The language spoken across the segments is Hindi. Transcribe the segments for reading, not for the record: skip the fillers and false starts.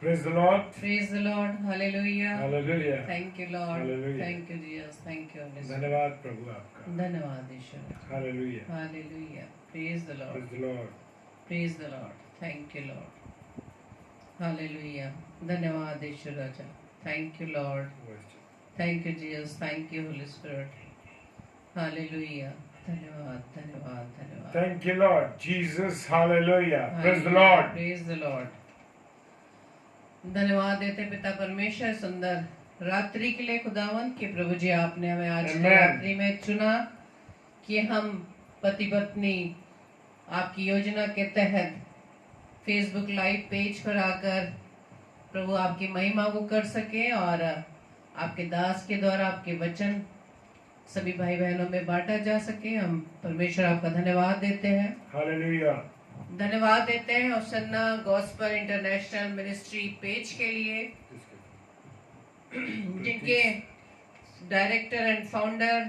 Praise the Lord. Praise the Lord. Hallelujah. Hallelujah. Thank you, Lord. Hallelujah. Thank you, Jesus. Thank you, Holy Spirit. धन्यवाद प्रभु आपका. धन्यवाद ईश्वर. Hallelujah. Hallelujah. Praise the Lord. Praise the Lord. Praise the Lord. Thank you, Lord. Hallelujah. धन्यवाद ईश्वर राजा. Thank you, Lord. Thank you, Jesus. Thank you, Holy Spirit. Hallelujah. धन्यवाद धन्यवाद धन्यवाद. Thank you, Lord Jesus. Hallelujah. Praise the Lord. Praise the Lord. धन्यवाद देते पिता परमेश्वर सुंदर रात्रि के लिए खुदावंत कि प्रभु जी आपने हमें आज की रात्रि में चुना कि हम पति पत्नी आपकी योजना के तहत फेसबुक लाइव पेज पर आकर प्रभु आपकी महिमा को कर सके और आपके दास के द्वारा आपके वचन सभी भाई बहनों में बांटा जा सके। हम परमेश्वर आपका धन्यवाद देते हैं। हालेलुया। धन्यवाद देते हैं Hosanna Gospel International Ministry page के लिए जिनके director and founder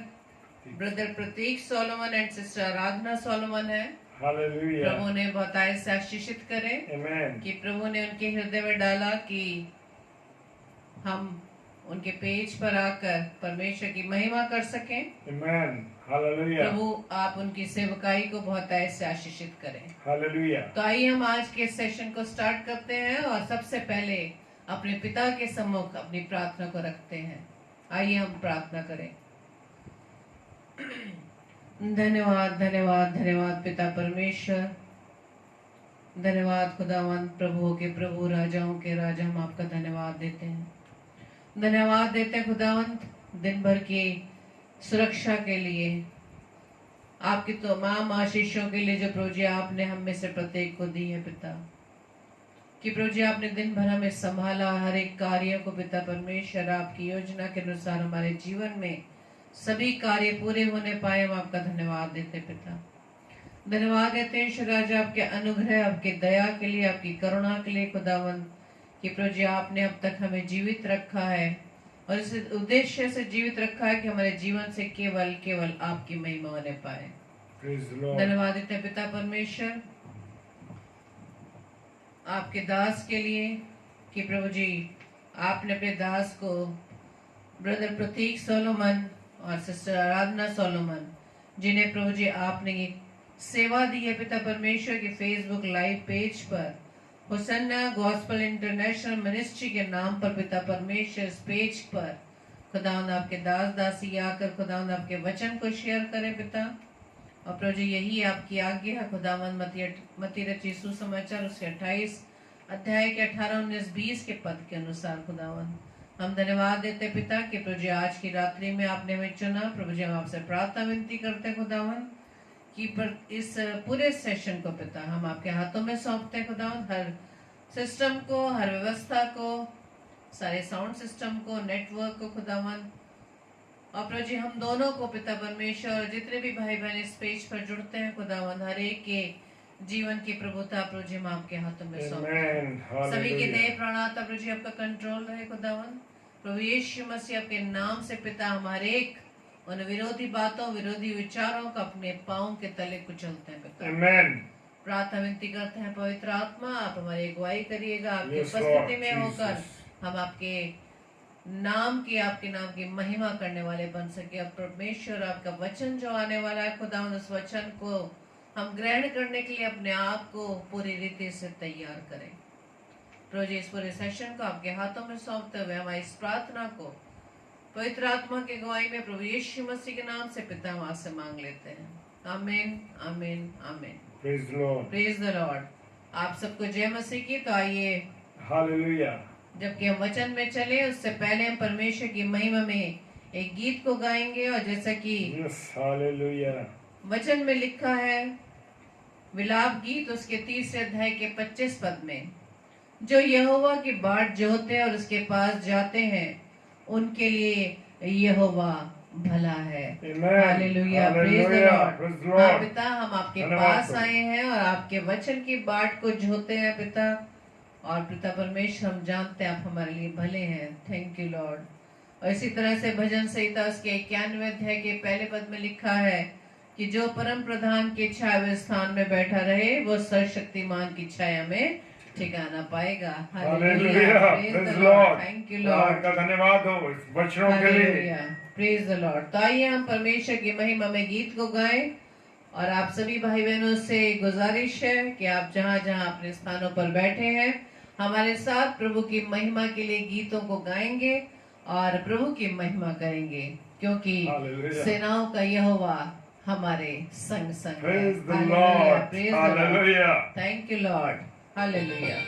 brother Prateek Solomon and sister Aradhana Solomon है। हालेलुया। प्रभु ने बहुत से आशीषित करे कि प्रभु ने उनके हृदय में डाला कि हम उनके पेज पर आकर परमेश्वर की महिमा कर सकें। Amen. Hallelujah. प्रभु आप उनकी सेवकाई को बहुत ऐसे आशीषित करें। Hallelujah. तो आइए हम आज के सेशन को स्टार्ट करते हैं और सबसे पहले अपने पिता के सम्मुख अपनी प्रार्थना को रखते हैं। आइए हम प्रार्थना करें। धन्यवाद धन्यवाद धन्यवाद पिता परमेश्वर, धन्यवाद खुदावंत, प्रभुओं के प्रभु राजाओं के राजा, हम आपका धन्यवाद देते हैं। धन्यवाद देते हैं खुदावंत दिन भर की सुरक्षा के लिए, आपकी तमाम आशीषों के लिए जो प्रभु जी आपने हम में से प्रत्येक को दी है पिता, कि प्रभु जी आपने दिन भर हमें संभाला, हर एक कार्य को पिता परमेश्वर आपकी योजना के अनुसार हमारे जीवन में सभी कार्य पूरे होने पाए। हम आपका धन्यवाद देते पिता। धन्यवाद देते हैं ईश्वर राजा आपके अनुग्रह, आपके दया के लिए, आपकी करुणा के लिए खुदावंत, कि प्रभु जी आपने अब तक हमें जीवित रखा है और इस उद्देश्य से जीवित रखा है कि हमारे जीवन से केवल केवल आपकी महिमा होने पाए। धन्यवाद देते पिता परमेश्वर आपके दास के लिए, कि प्रभु जी आपने अपने दास को ब्रदर प्रतीक सोलोमन और सिस्टर आराधना सोलोमन, जिन्हें प्रभु जी आपने सेवा दी है पिता परमेश्वर के फेसबुक लाइव पेज पर होसन्ना गॉस्पेल इंटरनेशनल मिनिस्ट्री के नाम पर पिता परमेश्वर इस पेज पर खुदावंद आपके दास दासी आकर खुदावंद आपके वचन को शेयर करें पिता। और प्रभु जी यही आपकी आज्ञा है खुदावंद, मत्ती रचित सुसमाचार उसके 28 अध्याय के 18, 19, 20 के पद के अनुसार खुदावंद हम धन्यवाद देते पिता कि प्रभु जी आज की रात्रि में आपने हमें चुना। प्रभु जी हम आपसे प्रार्थना विनती करते खुदावंद कि पर इस पूरे सेशन को पिता हम आपके हाथों में सौंपते हैं खुदावंद, हर सिस्टम को, हर व्यवस्था को, सारे साउंड सिस्टम को, नेटवर्क को खुदावंद, और प्रभु जी हम दोनों को पिता परमेश्वर, जितने भी भाई बहन इस पेज पर जुड़ते हैं खुदावंद, हर एक के जीवन की प्रभुता प्रभु जी हम आपके हाथों में सौंपते हैं। सभी के देह प्राणाता प्रभु जी आपका कंट्रोल रहे खुदावंद। प्रभु यीशु मसीह आपके नाम से पिता हमारे एक उन विरोधी बातों, विरोधी विचारों को अपने पांव के तले कुचलते हैं पिता। Amen. प्रार्थना विनती करते हैं पवित्र आत्मा आप हमारी अगुवाई करिएगा, आपकी उपस्थिति में होकर हम आपके नाम की महिमा करने वाले बन सके। अब परमेश्वर आपका वचन जो आने वाला है खुदावंद, उस वचन को हम ग्रहण करने के लिए अपने आप को पूरी रीति से तैयार करें। प्रभु जी इस पूरे सेशन को आपके हाथों में सौंपते हुए हमारी इस प्रार्थना को पवित्र आत्मा के गवाही में प्रभु यीशु मसीह के नाम से पिता हम आपसे मांग लेते हैं। आमीन आमीन आमीन। Praise the Lord. Praise the Lord. आप सबको जय मसीह की। तो आइए Hallelujah. जबकि हम वचन में चले उससे पहले हम परमेश्वर की महिमा में एक गीत को गाएंगे, और जैसा कि Yes, hallelujah. वचन में लिखा है विलाप गीत उसके 3 अध्याय के 25 पद में, जो यहोवा की बाट जोहते हैं और उसके पास जाते हैं उनके लिए यहोवा भला है। Hallelujah, praise the Lord. हाँ पिता हम आपके पास आए हैं और आपके वचन की बाट को जोहते हैं पिता, और पिता परमेश्वर हम जानते हैं आप हमारे लिए भले हैं। Thank you Lord. और इसी तरह से भजन संहिता उसके 91 अध्याय के पहले पद में लिखा है कि जो परम प्रधान की छाया स्थान में बैठा रहे वो सर्वशक्तिमान की छाया में ठिकाना पाएगा। Hallelujah. Praise the Lord. Thank you खुदा लॉर्ड। का धन्यवाद हो इस वचनों के लिए। Praise the Lord. तो आइए हम परमेश्वर की महिमा में गीत को गाएं और आप सभी भाई बहनों से गुजारिश है कि आप जहां जहां अपने स्थानों पर बैठे हैं हमारे साथ प्रभु की महिमा के लिए गीतों को गाएंगे और प्रभु की महिमा करेंगे क्योंकि Hallelujah. सेनाओं का यहोवा हमारे संग संग है। Praise the Lord. Praise the Lord. Hallelujah. Thank you Lord. Hallelujah.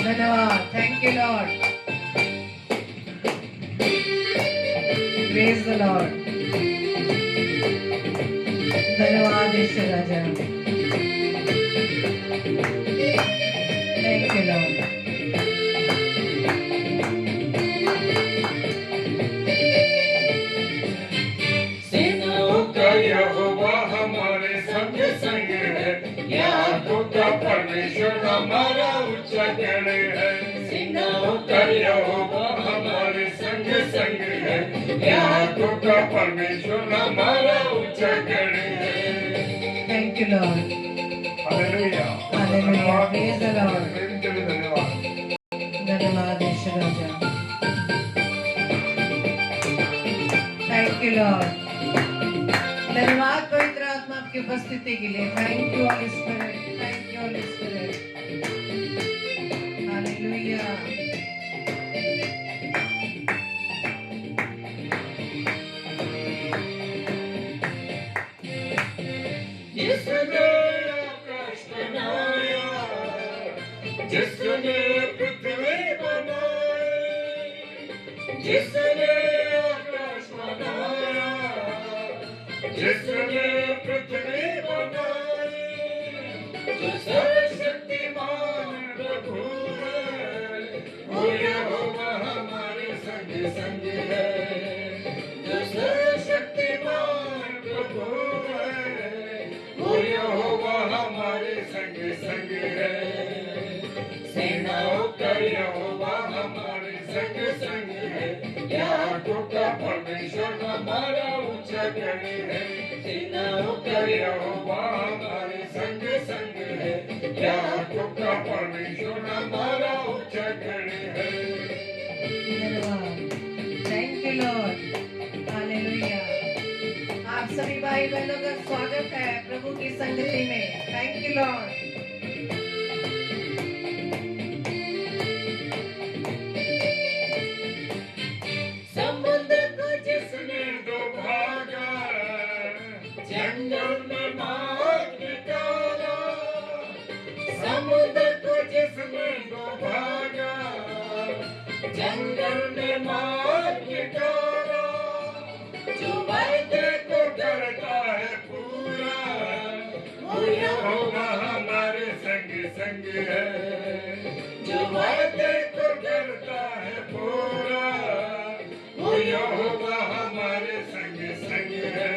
धन्यवाद। Thank you Lord. Praise the Lord. धन्यवाद ईश्वर राजा। Thank you Lord. सेनाओं का यहोवा हमारे संग संग है, याकों का परमेश्वर हमारा ऊंचा गढ़ है। सेनाओं का यहोवा हमारे संग संग है, याकों का परमेश्वर हमारा ऊंचा गढ़ है। Thank you Lord. Hallelujah. Hallelujah. Praise the Lord. प्रेम के लिए धन्यवाद। धन्यवाद ईश्वर राजा। Thank you Lord. धन्यवाद पवित्र आत्मा आपकी उपस्थिति के लिए। Thank you Holy Spirit. Thank you Holy Spirit. Hallelujah. जिसने आकाश बनाया, जिसने पृथ्वी बनाई, जिसने आकाश बनाया, जिसने पृथ्वी बनाई, जो सर्वशक्तिमान प्रभु है, वो यहोवा हमारे संग संग है। जो सर्वशक्तिमान प्रभु है, वो यहोवा हमारे संग संग है। सेनाओं का यहोवा हमारे संग संग है, याकों का परमेश्वर हमारा ऊंचा गढ़ है। सेनाओं का यहोवा हमारे संग संग है, याकों का परमेश्वर हमारा ऊंचा गढ़ है। धन्यवाद। Thank you Lord. हालेलुया। आप सभी भाई बहनों का स्वागत है प्रभु की संगति में। Thank you Lord. समुद्र को जिसने दो भागा, जंगल में मार निकाला। समुद्र को जिसने दो भागा, जंगल में मार निकाला। जो वायदे को करता है पूरा, वो यहोवा हमारे संग संग है। जो वायदे को करता है पूरा, वो यहोवा हमारे संग संग है।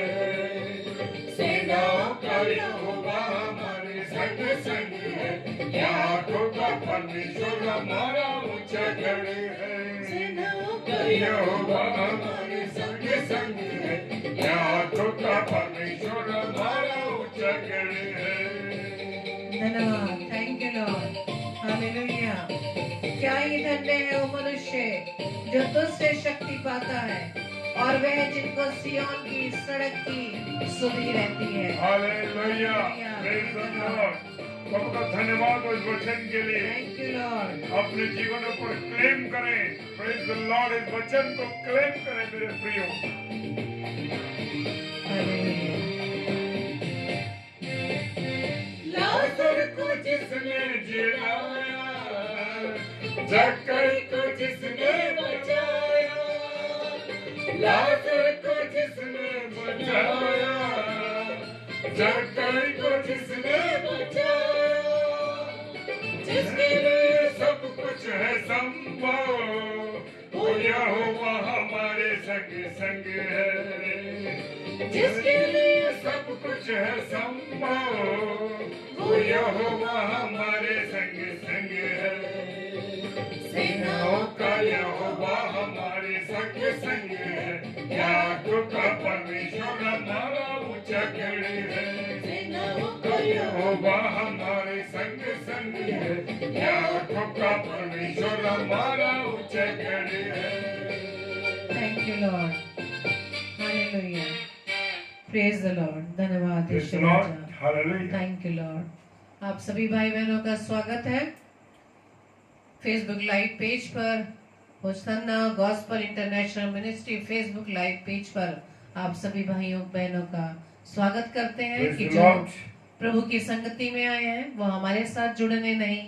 सेनाओं का यहोवा हमारे संग संग है, याकों का परमेश्वर हमारा ऊंचा गढ़ है। सेनाओं का यहोवा हमारे संग संग है, याकों का परमेश्वर हमारा ऊंचा गढ़ है। धन्यवाद। Thank you Lord. हालेलुया। क्या ही धन्य है वो मनुष्य जो तुझसे शक्ति पाता है और वह जिनको सिय्योन की सड़क की सुधि रहती है। हालेलुया। Praise the Lord. प्रभु का धन्यवाद हो इस वचन के लिए। Thank you Lord. अपने जीवनों को क्लेम करें। Praise the Lord. इस वचन को क्लेम करें मेरे प्रियो। हालेलुया। लाजर को जिसने जिलाया, जक्कई को जिसने बचाया, लाजर को जिसने बचाया, जक्कई को जिसने बचाया, जिसके लिए सब कुछ है संभव, वो यहोवा हमारे संग संग है। जिसके लिए सब कुछ है संभव, वो यहोवा हमारे संग संग है। सेनाओं का यहोवा हमारे संग संग है, याकों का परमेश्वर हमारा ऊंचा गढ़ है। सेनाओं का यहोवा हमारे संग है, यादों का परमेश्वर हमारा उच्चगण है। Thank you Lord, hallelujah, praise the Lord. धन्यवाद Praise the यीशु Lord. राजा, Hallelujah. Thank you Lord. आप सभी भाई बहनों का स्वागत है फेसबुक लाइव पेज पर, Hosanna Gospel International ministry Facebook live page पर आप सभी भाइयों बहनों का स्वागत करते हैं Praise कि the जो Lord. प्रभु की संगति में आए हैं वो हमारे साथ जुड़ने नहीं,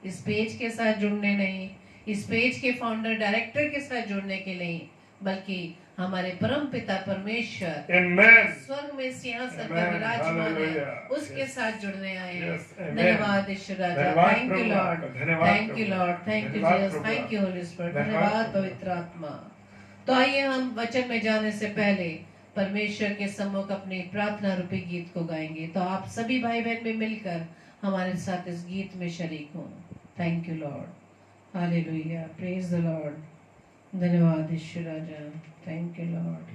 इस पेज के साथ जुड़ने नहीं, इस पेज के फाउंडर डायरेक्टर के साथ जुड़ने के नहीं, बल्कि हमारे परम पिता परमेश्वर Amen. स्वर्ग में सिंहासन पर Amen. विराजमान है, Hallelujah. उसके Yes. साथ जुड़ने आए हैं। Yes. Amen. धन्यवाद ईश्वर राजा, धन्यवाद थैंक यू प्रभु लॉर्ड, आपका, धन्यवाद थैंक यू प्रभु। लॉर्ड, थैंक यू धन्यवाद जीसस, प्रभु थैंक यू होली स्पिरिट, धन्यवाद धन्यवाद प्रभु। पवित्र आत्मा। तो आइए हम वचन में जाने से पहले परमेश्वर के सम्मुख अपनी प्रार्थना रूपी गीत को गाएंगे। तो आप सभी भाई बहन में मिलकर हमारे साथ इस गीत में शरीक हों। Thank you Lord, hallelujah, praise the Lord. धन्यवाद ईश्वर राजा, थैंक यू लॉर्ड।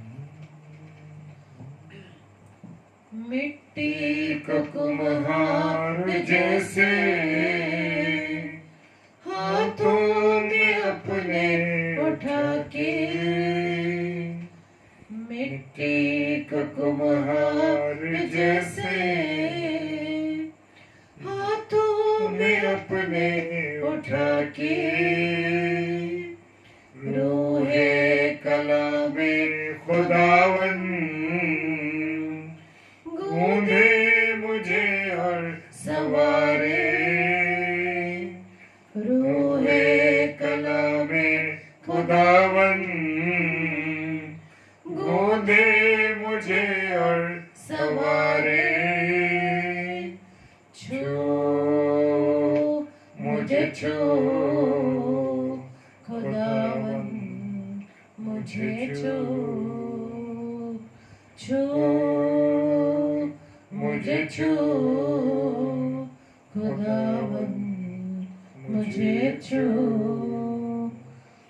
मिट्टी को कुम्हार जैसे हाथों में अपने उठा के, मिट्टी को कुम्हार जैसे हाथों में अपने उठा के, रूहे कला में खुदावन गूंधे मुझे और सवारे, रूहे कला में खुदावन गूंधे मुझे और सवारे, छू मुझे छू खुदावन मुझे छू, छू मुझे छू खुदावन मुझे छू,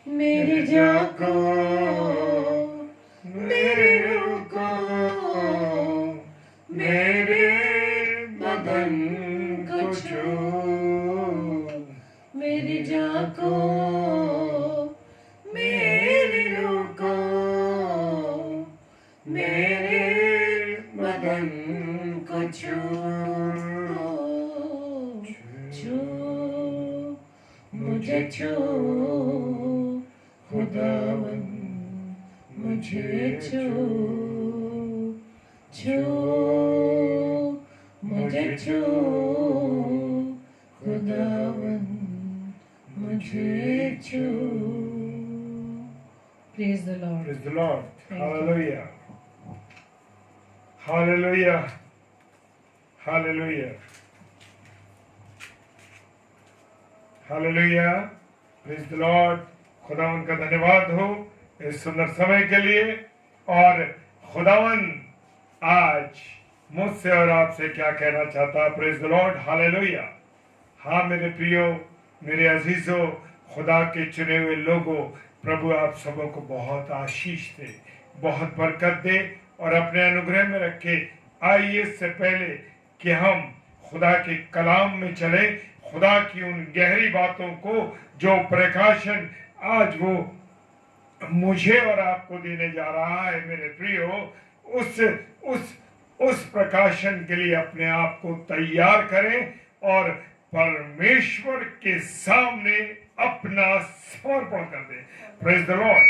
मेरी जान को मेरे रूह को मेरे बदन को छू, मेरी जान को मेरी रूह को मेरे बदन को छू, छू मुझे छू खुदावन मुझे छू, छू मुझे छू खुदावन मुझे छू। Praise the Lord. Praise the Lord. Thank you. Hallelujah. Hallelujah. Hallelujah. Hallelujah. Praise the Lord. खुदावन का धन्यवाद हो इस सुंदर समय के लिए। और खुदावन आज मुझसे और आपसे क्या कहना चाहता है? Praise the Lord, hallelujah. हाँ मेरे प्रियो, मेरे अजीजों, खुदा के चुने हुए लोगों, प्रभु आप सबों को बहुत आशीष दे, बहुत बरकत दे और अपने अनुग्रह में रखे। आइए इससे पहले कि हम खुदा के कलाम में चले, खुदा की उन गहरी बातों को जो प्रकाशन आज वो मुझे और आपको देने जा रहा है मेरे प्रियो, उस प्रकाशन के लिए अपने आप को तैयार करें और परमेश्वर के सामने अपना समर्पण कर दें। Praise the Lord,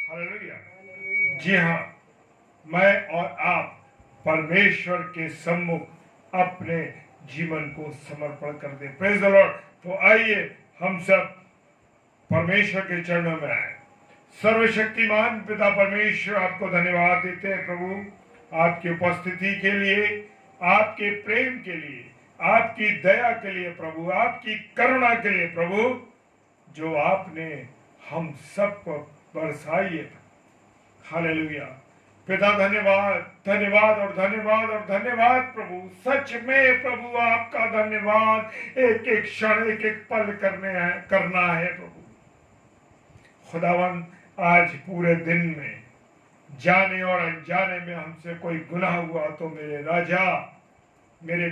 hallelujah. जी हाँ, मैं और आप परमेश्वर के सम्मुख अपने जीवन को समर्पण कर दें। Praise the Lord. तो आइए हम सब परमेश्वर के चरणों में आए। सर्वशक्तिमान पिता परमेश्वर, आपको धन्यवाद देते हैं प्रभु, आपकी उपस्थिति के लिए, आपके प्रेम के लिए, आपकी दया के लिए प्रभु, आपकी करुणा के लिए प्रभु, जो आपने हम सबको बरसाई है। हालेलुया पिता, धन्यवाद, धन्यवाद और धन्यवाद और धन्यवाद प्रभु। सच में प्रभु आपका धन्यवाद एक एक क्षण, एक एक पल करना है प्रभु। खुदावन, आज पूरे दिन में जाने और अनजाने में हमसे कोई गुनाह हुआ तो मेरे राजा, मेरे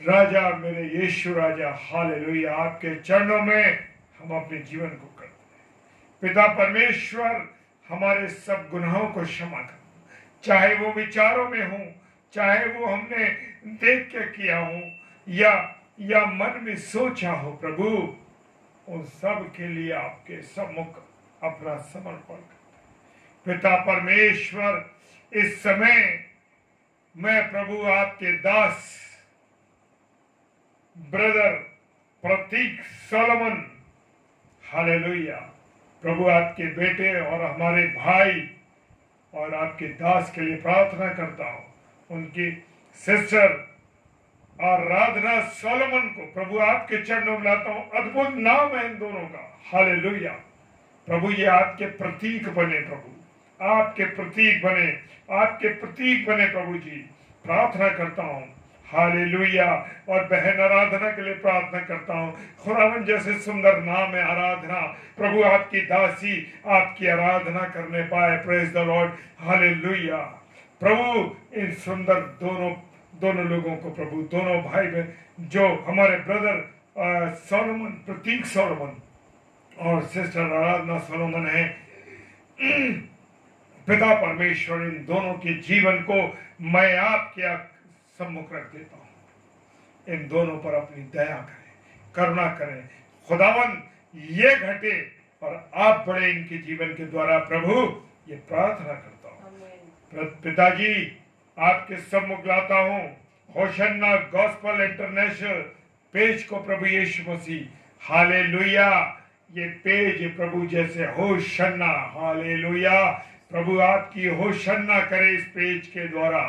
राजा, मेरे यीशु राजा, हालेलुया, आपके चरणों में हम अपने जीवन को करते हैं। पिता परमेश्वर, हमारे सब गुनाहों को क्षमा कर, चाहे वो विचारों में हो, चाहे वो हमने देख के किया हो या मन में सोचा हो, प्रभु उन सब के लिए आपके सम्मुख अपना समर्पण करते। पिता परमेश्वर, इस समय मैं प्रभु आपके दास ब्रदर प्रतीक सोलोमन, हालेलुया, प्रभु आपके बेटे और हमारे भाई और आपके दास के लिए प्रार्थना करता हूं। उनकी सिस्टर आराधना सोलोमन को प्रभु आपके चरणों में लाता हूं। अद्भुत नाम है इन दोनों का, हालेलुया। प्रभु ये आपके प्रतीक बने, प्रभु आपके प्रतीक बने, आपके प्रतीक बने प्रभु जी। प्रार्थना करता हूं, हालेलुया। और बहन आराधना के लिए प्रार्थना करता हूं। खुदावन जैसे सुंदर नाम है आराधना, प्रभु आपकी दासी आपकी आराधना करने पाए। Praise the Lord, hallelujah. प्रभु इन सुंदर दोनों लोगों को, प्रभु दोनों भाई बहन जो हमारे ब्रदर सोलोमन, प्रतीक सोलोमन और सिस्टर आराधना सोलोमन है, पिता परमेश्वर इन दोनों के जीवन को मैं आपके सम्मुख रख देता हूं। इन दोनों पर अपनी दया करें, करुणा करें खुदावन, ये घटे और आप बड़े इनके जीवन के द्वारा, प्रभु ये प्रार्थना करता हूं। पिताजी आपके सम्मुख लाता हूं होशन्ना गॉस्पेल इंटरनेशनल पेज को, प्रभु यीशु मसीह, हालेलुया। ये पेज प्रभु जैसे होशन्ना, हालेलुया, प्रभु आपकी होशन्ना करे इस पेज के द्वारा।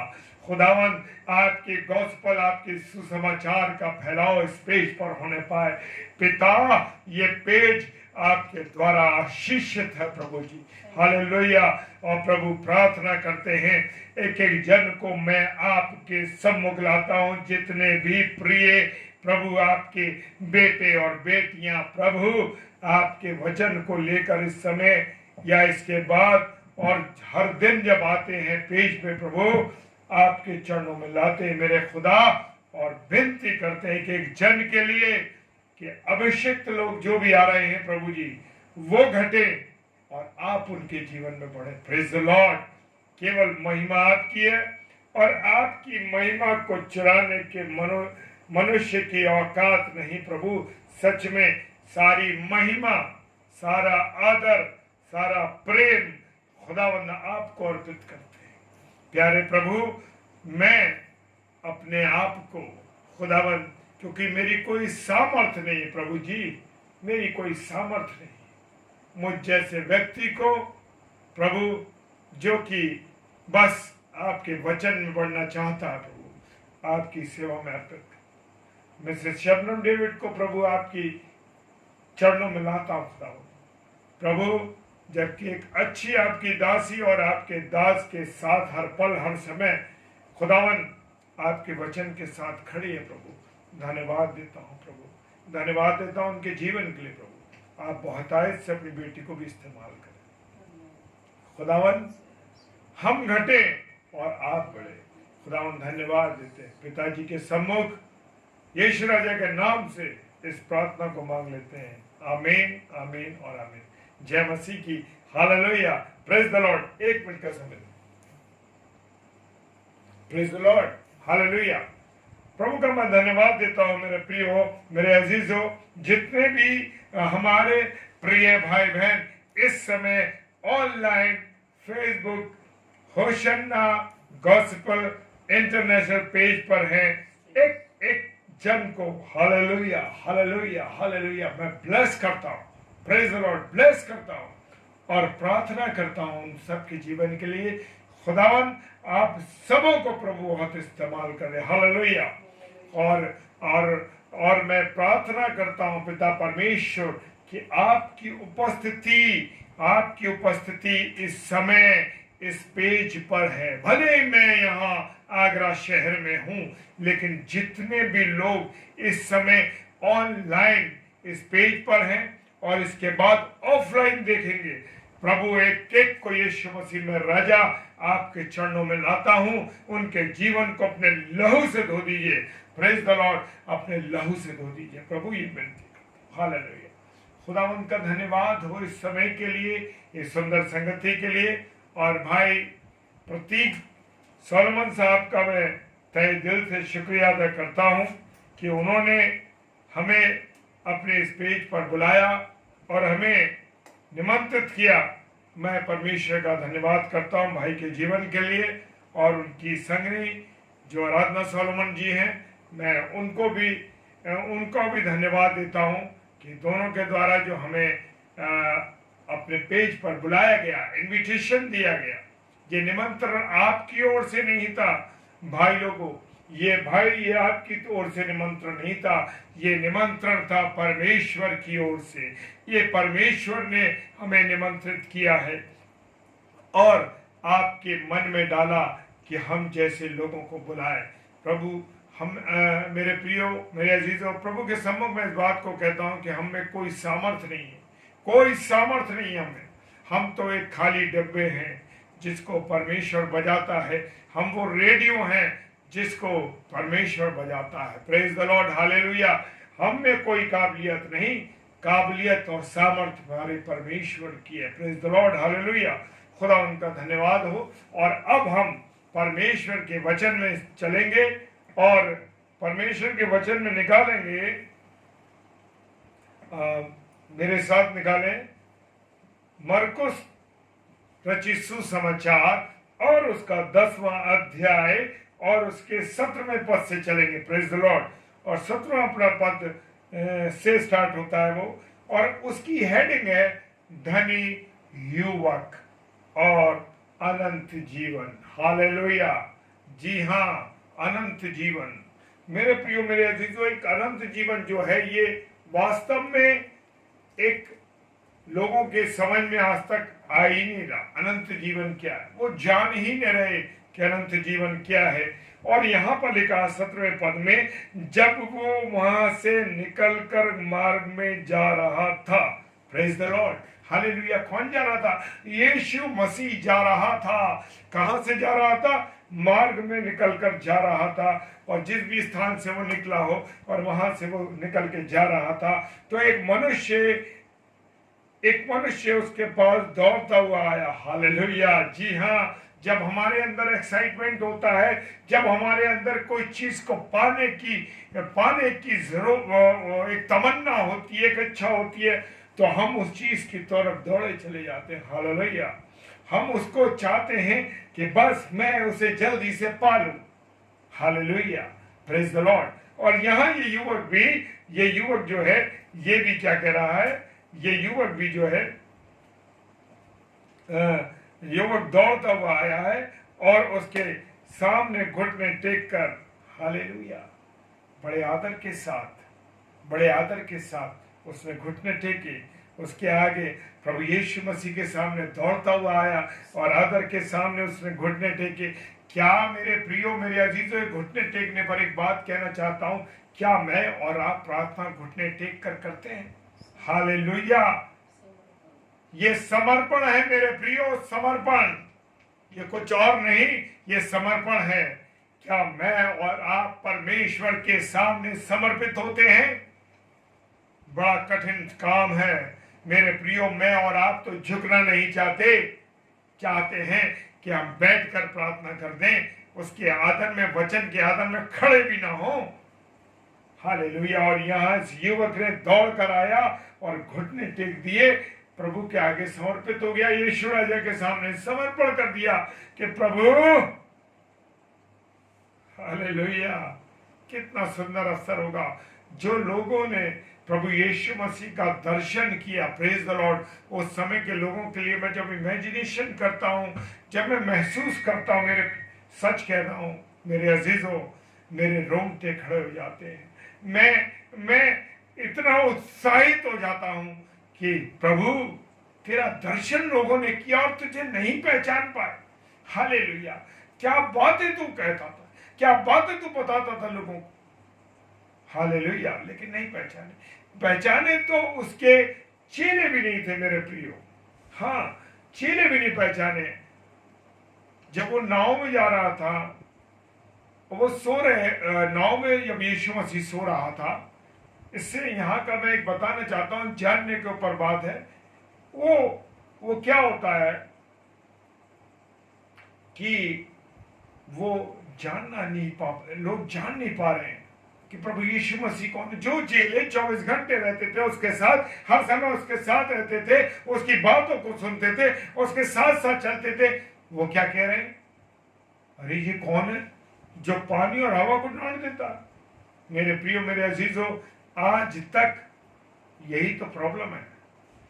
खुदावन आपके गॉस्पेल, आपके सुसमाचार का फैलाव इस पेज पर होने पाए। पिता ये पेज आपके द्वारा आशीषित है प्रभु जी, हालेलुया। और प्रभु प्रार्थना करते हैं एक एक जन को मैं आपके सम्मुख लाता हूं, जितने भी प्रिय प्रभु आपके बेटे और बेटियां प्रभु आपके वचन को लेकर इस समय या इसके बाद और हर दिन जब आते हैं पेज पे, प्रभु आपके चरणों में लाते हैं मेरे खुदा, और विनती करते हैं कि एक जन के लिए कि अभिषिक्त लोग जो भी आ रहे हैं प्रभु जी, वो घटे और आप उनके जीवन में बढ़े। Praise the Lord. केवल महिमा आपकी है और आपकी महिमा को चुराने के मनुष्य की औकात नहीं प्रभु। सच में सारी महिमा, सारा आदर, सारा प्रेम खुदावंद आपको अर्पित करते हैं। प्यारे प्रभु, मैं अपने आप को खुदावंद, क्योंकि मेरी कोई सामर्थ नहीं प्रभु जी, मेरी कोई सामर्थ नहीं, मुझ जैसे व्यक्ति को प्रभु जो कि बस आपके वचन में बढ़ना चाहता है प्रभु, आपकी सेवा में अर्पित। मिसेस शबनम डेविड को प्रभु आपकी चरणों में लाता हूं खुदावंद प्रभु, जबकि एक अच्छी आपकी दासी और आपके दास के साथ हर पल हर समय खुदावन आपके वचन के साथ खड़ी है प्रभु। धन्यवाद देता हूं प्रभु, धन्यवाद देता हूं उनके जीवन के लिए प्रभु। आप बहुतायत से अपनी बेटी को भी इस्तेमाल करें खुदावन, हम घटे और आप बढ़े खुदावन। धन्यवाद देते हैं पिताजी के सम्मुख यीशु राजा के नाम से इस प्रार्थना को मांग लेते हैं। आमीन, आमीन और आमीन। जय मसीह की, हालेलुया। Praise the Lord. एक मिनट का समय, प्रेज द लॉर्ड, हालेलुया। प्रभु का मैं धन्यवाद देता हूं मेरे प्रिय हो, मेरे अजीज हो, जितने भी हमारे प्रिय भाई बहन इस समय online Facebook Hosanna gospel international page पर हैं, एक एक जन को हालेलुया, हालेलुया, हालेलुया मैं ब्लेस करता हूं। प्रेज द लॉर्ड, ब्लेस करता हूं और प्रार्थना करता हूं उन सबके जीवन के लिए। खुदावन आप सबों को प्रभु बहुत इस्तेमाल करे, हालेलुया। और मैं प्रार्थना करता हूं पिता परमेश्वर कि आपकी उपस्थिति इस समय इस पेज पर है। भले मैं यहाँ आगरा शहर में हूं, लेकिन जितने भी लोग इस समय ऑनलाइन इस पेज पर हैं और इसके बाद ऑफलाइन देखेंगे, प्रभु एक एक को यीशु मसीह में राजा आपके चरणों में लाता हूं। उनके जीवन को अपने लहू से धो दीजिए प्रेज द लॉर्ड, अपने लहू से धो दीजिए। प्रभु ये विनती करता, हालेलुया। खुदावंद का धन्यवाद हो इस समय के लिए, इस सुंदर संगति के लिए। और भाई प्रतीक सोलोमन साहब का मैं तहे दिल से शुक्रिया अदा करता हूँ कि उन्होंने हमें अपने इस पेज पर बुलाया और हमें निमंत्रित किया। मैं परमेश्वर का धन्यवाद करता हूँ भाई के जीवन के लिए, और उनकी संगनी जो आराधना सोलोमन जी हैं, मैं उनको भी धन्यवाद देता हूँ कि दोनों के द्वारा जो हमें अपने पेज पर बुलाया गया, इनविटेशन दिया गया, ये निमंत्रण आपकी ओर से नहीं था भाई लोगों, ये आपकी ओर से निमंत्रण नहीं था, ये निमंत्रण था परमेश्वर की ओर से। ये परमेश्वर ने हमें निमंत्रित किया है और आपके मन में डाला कि हम जैसे लोगों को बुलाए। प्रभु हम मेरे प्रियो, मेरे अजीजों, प्रभु के सम्मुख में इस बात को कहता हूं कि हम में कोई सामर्थ नहीं है, कोई सामर्थ नहीं है हमें। हम तो एक खाली डब्बे हैं जिसको परमेश्वर बजाता है। हम वो रेडियो हैं जिसको परमेश्वर बजाता है। Praise the Lord, hallelujah. हम में कोई काबिलियत नहीं, काबिलियत और सामर्थ हमारे परमेश्वर की है। Praise the Lord, hallelujah. खुदा उनका धन्यवाद हो। और अब हम परमेश्वर के वचन में चलेंगे और परमेश्वर के वचन में निकालेंगे, मेरे साथ निकालें मरकुस रचित सुसमाचार और उसका 10वां अध्याय और उसके 17वें पद से चलेंगे। Praise the lord. और 17वां अपना पद से स्टार्ट होता है वो, और उसकी हेडिंग है धनी युवक और अनंत जीवन। हालेलुया। जी हाँ, अनंत जीवन। मेरे प्रियो, मेरे अजीजों, एक अनंत जीवन जो है ये वास्तव में एक लोगों के समझ में आज तक आ ही नहीं रहा। अनंत जीवन क्या है, वो जान ही नहीं रहे कि अनंत जीवन क्या है। और यहाँ पर लिखा 17वें पद में, जब वो वहां से निकलकर मार्ग में जा रहा था। Praise the Lord, hallelujah. कौन जा रहा था? यीशु मसीह जा रहा था। कहां से जा रहा था? मार्ग में निकलकर जा रहा था। और जिस भी स्थान से वो निकला हो और वहां से वो निकल के जा रहा था, तो एक मनुष्य उसके पास दौड़ता हुआ आया। हालेलुया। जी हाँ, जब हमारे अंदर एक्साइटमेंट होता है, जब हमारे अंदर कोई चीज को पाने की जरूरत, एक तमन्ना होती है, एक इच्छा होती है, तो हम उस चीज की तरफ दौड़े चले जाते हैं। हालेलुया। हम उसको चाहते हैं कि बस मैं उसे जल्दी से पा लूं। हालेलुया। Praise the lord. और यहाँ ये युवक जो है, ये भी क्या कह रहा है? ये युवक भी जो है, युवक दौड़ता हुआ आया है और उसके सामने घुटने टेक कर, हालेलुया, बड़े आदर के साथ उसने घुटने टेके। उसके आगे प्रभु यीशु मसीह के सामने दौड़ता हुआ आया और आदर के सामने उसने घुटने टेके। क्या मेरे प्रियो, मेरे अजीजों, घुटने टेकने पर एक बात कहना चाहता हूं, क्या मैं और आप प्रार्थना घुटने टेक कर करते हैं? हालेलुया। ये समर्पण है मेरे प्रियो, समर्पण। ये कुछ और नहीं, ये समर्पण है। क्या मैं और आप परमेश्वर के सामने समर्पित होते हैं? बड़ा कठिन काम है मेरे प्रियो। मैं और आप तो झुकना नहीं चाहते हैं कि हम बैठकर प्रार्थना कर दें, उसके आदर में, वचन के आदर में खड़े भी ना हो। हालेलुया। और यहाँ इस युवक ने दौड़ कर आया और घुटने टेक दिए, प्रभु के आगे समर्पित हो गया, यीशु राजा के सामने समर्पण कर दिया कि प्रभु, हालेलुया। कितना सुंदर अवसर होगा जो लोगों ने प्रभु यीशु मसीह का दर्शन किया। Praise the Lord. उस समय के लोगों के लिए मैं जब इमेजिनेशन करता हूँ, जब मैं महसूस करता हूँ, मेरे सच कह रहा हूँ मेरे अजीजों, मेरे रोंगटे खड़े हो जाते हैं। मैं इतना उत्साहित हो जाता हूँ कि प्रभु, तेरा दर्शन लोगों ने किया और तुझे नहीं पहचान पाए। हालेलुया। क्या बातें तू कहता था, क्या बातें तू बताता था लोगों को। हालेलुया। लेकिन नहीं पहचाने तो उसके चेले भी नहीं थे मेरे प्रियो। हाँ, चेले भी नहीं पहचाने। जब वो नाव में जा रहा था वो सो रहे, नाव में जब यीशु मसीह सो रहा था। इससे यहाँ का मैं एक बताना चाहता हूँ, जानने के ऊपर बात है। वो क्या होता है कि वो लोग जान नहीं पा रहे हैं कि प्रभु यीशु मसीह कौन। जो चेले 24 घंटे रहते थे उसके साथ, हर समय उसके साथ रहते थे, उसकी बातों को सुनते थे, उसके साथ साथ चलते थे, वो क्या कह रहे हैं? अरे ये कौन है जो पानी और हवा को डांट देता? मेरे प्रियो, मेरे अजीजों, आज तक यही तो प्रॉब्लम है,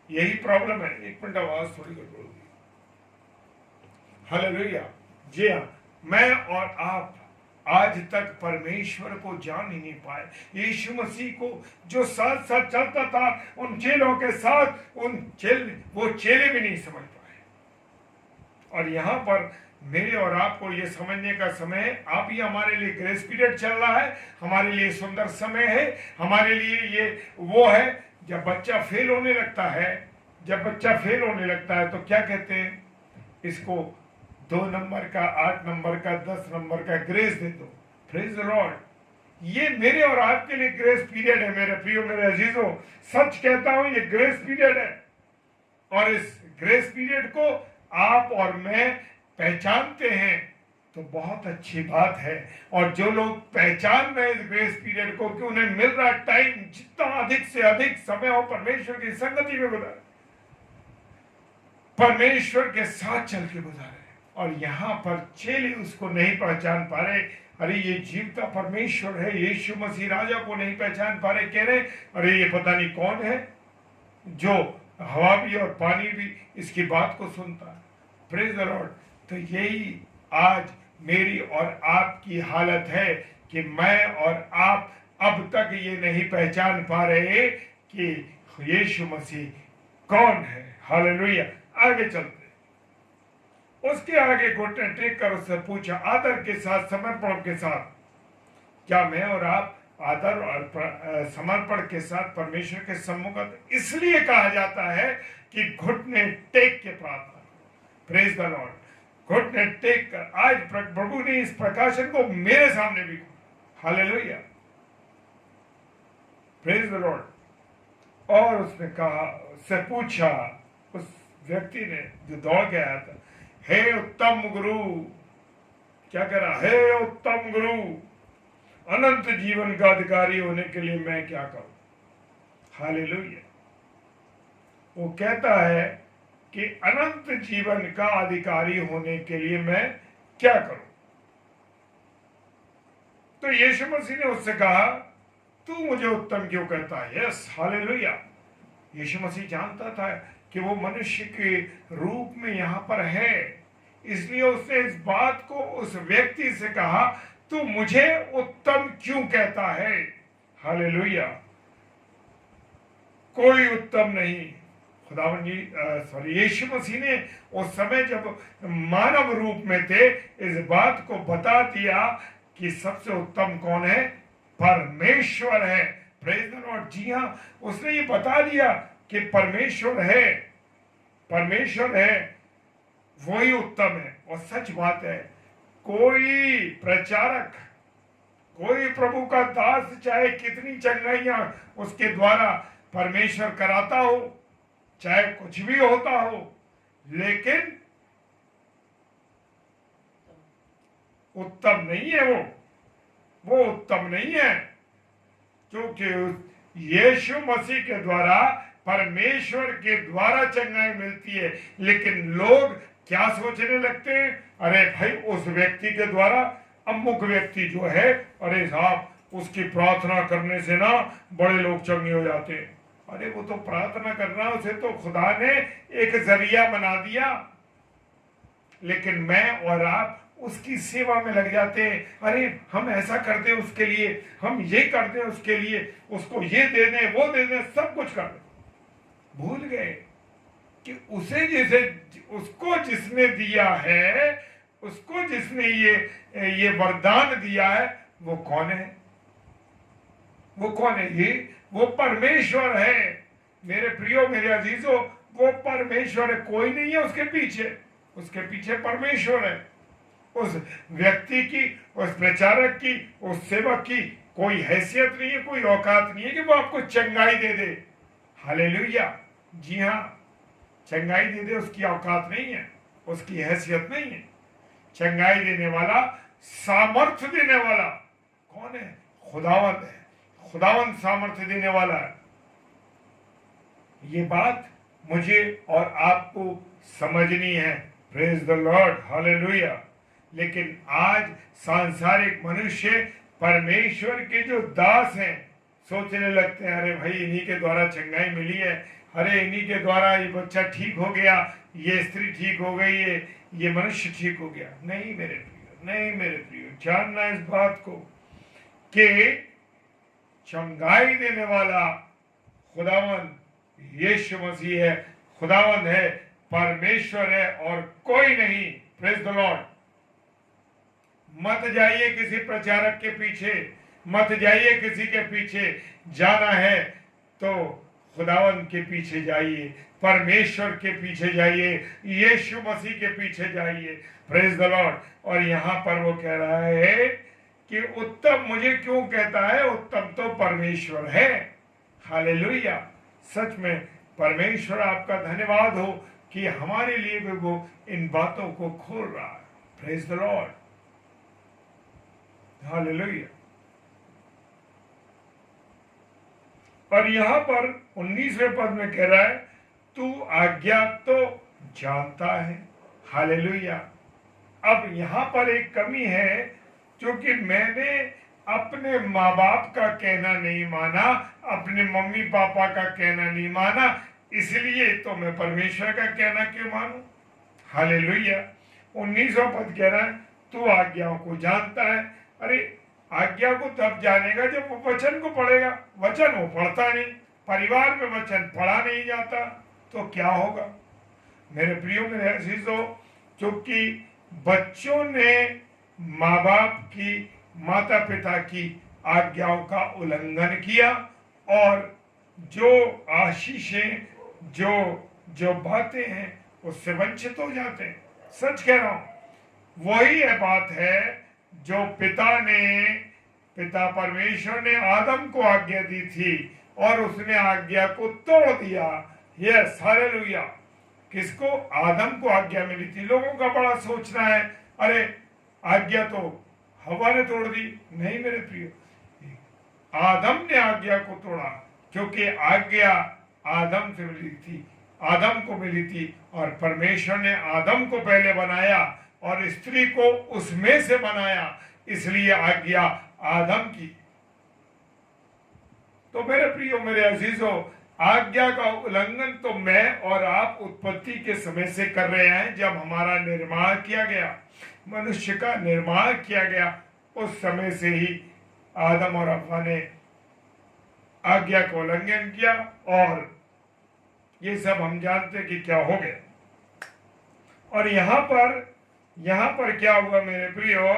यही प्रॉब्लम है। एक मिनट, आवाज थोड़ी गड़बड़ होगी। हालेलुया। जी हाँ, मैं और आप आज तक परमेश्वर को जान ही नहीं पाए। यीशु मसीह को जो साथ साथ चलता था उन चेलों के साथ, वो चेले भी नहीं समझ पाए। और यहां पर मेरे और आपको ये समझने का समय है। आप ये, हमारे लिए ग्रेस पीरियड चल रहा है, हमारे लिए सुंदर समय है, हमारे लिए ये वो है। जब बच्चा फेल होने लगता है, जब बच्चा फेल होने लगता है तो क्या कहते हैं? इसको 2 नंबर का, 8 नंबर का, 10 नंबर का ग्रेस दे दो। Praise the Lord. ये मेरे और आपके लिए ग्रेस पीरियड है मेरे प्रियो, मेरे अजीजों। सच कहता हूं, ये ग्रेस पीरियड है। और इस ग्रेस पीरियड को आप और मैं पहचानते हैं तो बहुत अच्छी बात है। और जो लोग पहचान रहे इस ग्रेस पीरियड को कि उन्हें मिल रहा टाइम, जितना अधिक से अधिक समय हो परमेश्वर की संगति में गुजारे, परमेश्वर के साथ चल के गुजारे। और यहां पर चेले उसको नहीं पहचान पा रहे। अरे ये जीवता परमेश्वर है, यीशु मसीह राजा को नहीं पहचान पा रहे। कह रहे अरे ये पता नहीं कौन है जो हवा भी और पानी भी इसकी बात को सुनता है। Praise the Lord. तो यही आज मेरी और आपकी हालत है कि मैं और आप अब तक ये नहीं पहचान पा रहे कि यीशु मसीह कौन है। हालेलुया। आगे चलते, उसके आगे घुटने टेक कर उससे पूछा आदर के साथ, समर्पण के साथ, क्या मैं और आप आदर और समर्पण के साथ परमेश्वर के सम्मुख इसलिए कहा जाता है कि घुटने टेक के प्रार्थना। Praise the Lord. घुटने टेक कर आज प्रभु ने इस प्रकाशन को मेरे सामने भी खोला। हालेलुया। Praise the lord. और उसने कहा, उससे पूछा, उस व्यक्ति ने जो दौड़ के आया था, हे उत्तम गुरु, क्या कह रहा? हे उत्तम गुरु, अनंत जीवन का अधिकारी होने के लिए मैं क्या करूं? हालेलुया। वो कहता है कि अनंत जीवन का अधिकारी होने के लिए मैं क्या करूं? तो यीशु मसीह ने उससे कहा, तू मुझे उत्तम क्यों कहता है? Yes, hallelujah. यीशु मसीह जानता था कि वो मनुष्य के रूप में यहां पर है, इसलिए उसने इस बात को उस व्यक्ति से कहा, तू मुझे उत्तम क्यों कहता है? हालेलुया। कोई उत्तम नहीं। खुदावन जी सॉरी यीशु मसीह ने उस समय जब मानव रूप में थे इस बात को बता दिया कि सबसे उत्तम कौन है? परमेश्वर है। Praise the Lord. जी हां, उसने ये बता दिया कि परमेश्वर है, परमेश्वर है, वही उत्तम है। और सच बात है, कोई प्रचारक, कोई प्रभु का दास चाहे कितनी चंगाइयां उसके द्वारा परमेश्वर कराता हो, चाहे कुछ भी होता हो, लेकिन उत्तम नहीं है। वो उत्तम नहीं है, क्योंकि यीशु मसीह के द्वारा, परमेश्वर के द्वारा चंगाई मिलती है। लेकिन लोग क्या सोचने लगते हैं? अरे भाई, उस व्यक्ति के द्वारा, अमुक व्यक्ति जो है, अरे साहब उसकी प्रार्थना करने से ना बड़े लोग चंगे हो जाते हैं। अरे वो तो प्रार्थना करना, उसे तो खुदा ने एक जरिया बना दिया, लेकिन मैं और आप उसकी सेवा में लग जाते हैं। अरे हम ऐसा करते हैं उसके लिए, हम ये करते हैं उसके लिए, उसको ये दे दें, वो दे दें, सब कुछ कर दें। भूल गए कि उसे जैसे उसको जिसने दिया है, उसको जिसने ये वरदान दिया है, वो कौन है? वो कौन है? ये वो परमेश्वर है। मेरे प्रियो, मेरे अजीजों, वो परमेश्वर है, कोई नहीं है उसके पीछे। उसके पीछे परमेश्वर है। उस व्यक्ति की, उस प्रचारक की, उस सेवक की कोई हैसियत नहीं है, कोई औकात नहीं है कि वो आपको चंगाई दे दे। हालेलुया। जी हाँ, चंगाई दे दे उसकी औकात नहीं है, उसकी हैसियत नहीं है। चंगाई देने वाला, सामर्थ्य देने वाला कौन है? खुदावंद है। खुदावंद सामर्थ्य देने वाला है। ये बात मुझे और आपको समझनी है। Praise the Lord, hallelujah. लेकिन आज सांसारिक मनुष्य परमेश्वर के जो दास हैं सोचने लगते हैं, अरे भाई इन्हीं के द्वारा चंगाई मिली है, अरे इन्हीं के द्वारा ये बच्चा ठीक हो गया, ये स्त्री ठीक हो गई है, ये मनुष्य ठीक हो गया। नहीं मेरे प्रियो, नहीं मेरे प्रियो, जानना इस बात को कि चंगाई देने वाला खुदावंद यीशु मसीह है, खुदावंद है, परमेश्वर है और कोई नहीं। Praise the Lord. मत जाइए किसी प्रचारक के पीछे, मत जाइए किसी के पीछे। जाना है तो खुदावंद के पीछे जाइए, परमेश्वर के पीछे जाइए, यीशु मसीह के पीछे जाइए। Praise the lord. और यहां पर वो कह रहा है कि उत्तम मुझे क्यों कहता है? उत्तम तो परमेश्वर है। हालेलुया। सच में परमेश्वर आपका धन्यवाद हो कि हमारे लिए भी वो इन बातों को खोल रहा है। Praise the Lord, hallelujah. और यहां पर 19वें पद में कह रहा है, तू आज्ञा तो जानता है। हालेलुया। अब यहां पर एक कमी है, क्योंकि मैंने अपने माँ बाप का कहना नहीं माना, अपने मम्मी पापा का कहना नहीं माना, इसलिए तो मैं परमेश्वर का कहना क्यों मानूं? हालेलुया। 19वां पद कह रहा है, तू आज्ञाओं को जानता है। अरे आज्ञा को तब जानेगा जब वो वचन को पढ़ेगा। वचन वो पढ़ता नहीं, परिवार में वचन पढ़ा नहीं जाता, तो क्या होगा? मेरे प्रियो, मेरे अजीजों, क्योंकि बच्चों ने माँ बाप की, माता पिता की आज्ञाओं का उल्लंघन किया और जो आशीषें, जो बातें हैं उससे वंचित हो जाते हैं। सच कह रहा हूं। वही है बात है जो पिता परमेश्वर ने आदम को आज्ञा दी थी और उसने आज्ञा को तोड़ दिया। Yes, hallelujah. किसको? आदम को आज्ञा मिली थी। लोगों का बड़ा सोचना है, अरे आज्ञा तो हवा ने तोड़ दी। नहीं मेरे प्रियो, आदम ने आज्ञा को तोड़ा, क्योंकि आज्ञा आदम से मिली थी, आदम को मिली थी, और परमेश्वर ने आदम को पहले बनाया और स्त्री को उसमें से बनाया, इसलिए आज्ञा आदम की। तो मेरे प्रियो, मेरे अजीजों, आज्ञा का उल्लंघन तो मैं और आप उत्पत्ति के समय से कर रहे हैं। जब हमारा निर्माण किया गया, मनुष्य का निर्माण किया गया, उस समय से ही आदम और हव्वा ने आज्ञा का उल्लंघन किया और ये सब हम जानते कि क्या हो गया। और यहां पर क्या हुआ मेरे प्रियो,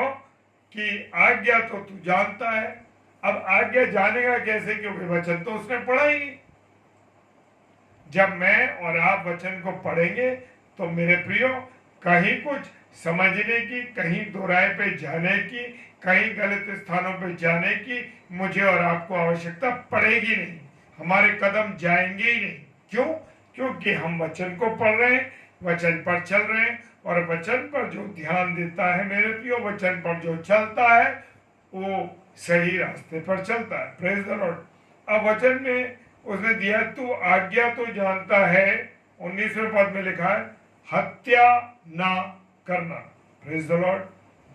कि आज्ञा तो तू जानता है। अब आज्ञा जानेगा कैसे? क्योंकि वचन तो उसने पढ़ा ही नहीं। जब मैं और आप वचन को पढ़ेंगे तो मेरे प्रियो, कहीं कुछ समझने की, कहीं दोराहे पे जाने की, कहीं गलत स्थानों पे जाने की मुझे और आपको आवश्यकता पड़ेगी नहीं। हमारे कदम जाएंगे ही नहीं। क्यों? क्योंकि हम वचन को पढ़ रहे हैं, वचन पर चल रहे हैं, और वचन पर जो ध्यान देता है मेरे प्रियो, वचन पर जो चलता है, वो सही रास्ते पर चलता है। Praise the Lord. अब वचन में उसने दिया, तू आज्ञा तो जानता है। 19वें पद में लिखा है, हत्या ना करना। Praise the Lord.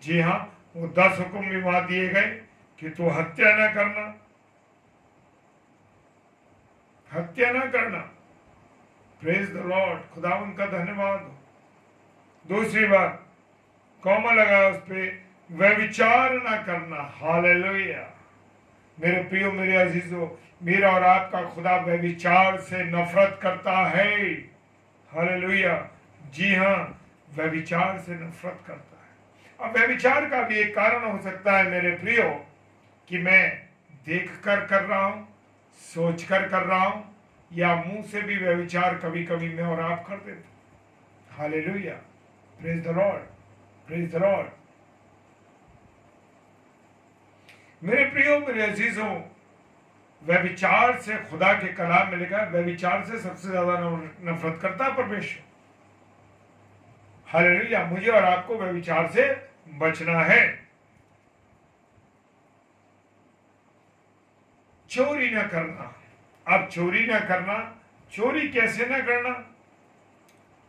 जी हाँ, वो 10 हुक्म भी वहां दिए गए कि तू हत्या ना करना, हत्या ना करना। Praise the Lord. खुदा उनका धन्यवाद हो। दूसरी बात, कॉमा लगा उस पे, व्यभिचार ना करना। हालेलुया। मेरे प्रियो, मेरे अजीजों, मेरा और आपका खुदा व्यभिचार से नफरत करता है। हालेलुया। जी हाँ, व्यभिचार से नफरत करता है। अब व्यभिचार का भी एक कारण हो सकता है मेरे प्रियो, कि मैं देख कर कर रहा हूं, सोच कर कर रहा हूं, या मुंह से भी व्यभिचार कभी कभी मैं और आप कर देते। Hallelujah. Praise the lord, praise the Lord. मेरे प्रियो, मेरे अजीजों, व्यभिचार से, खुदा के कलाम में लिखा है, व्यभिचार से सबसे ज्यादा नफरत करता है परमेश्वर। हालेलुया। मुझे और आपको व्यभिचार से बचना है। चोरी न करना। अब चोरी न करना, चोरी कैसे न करना?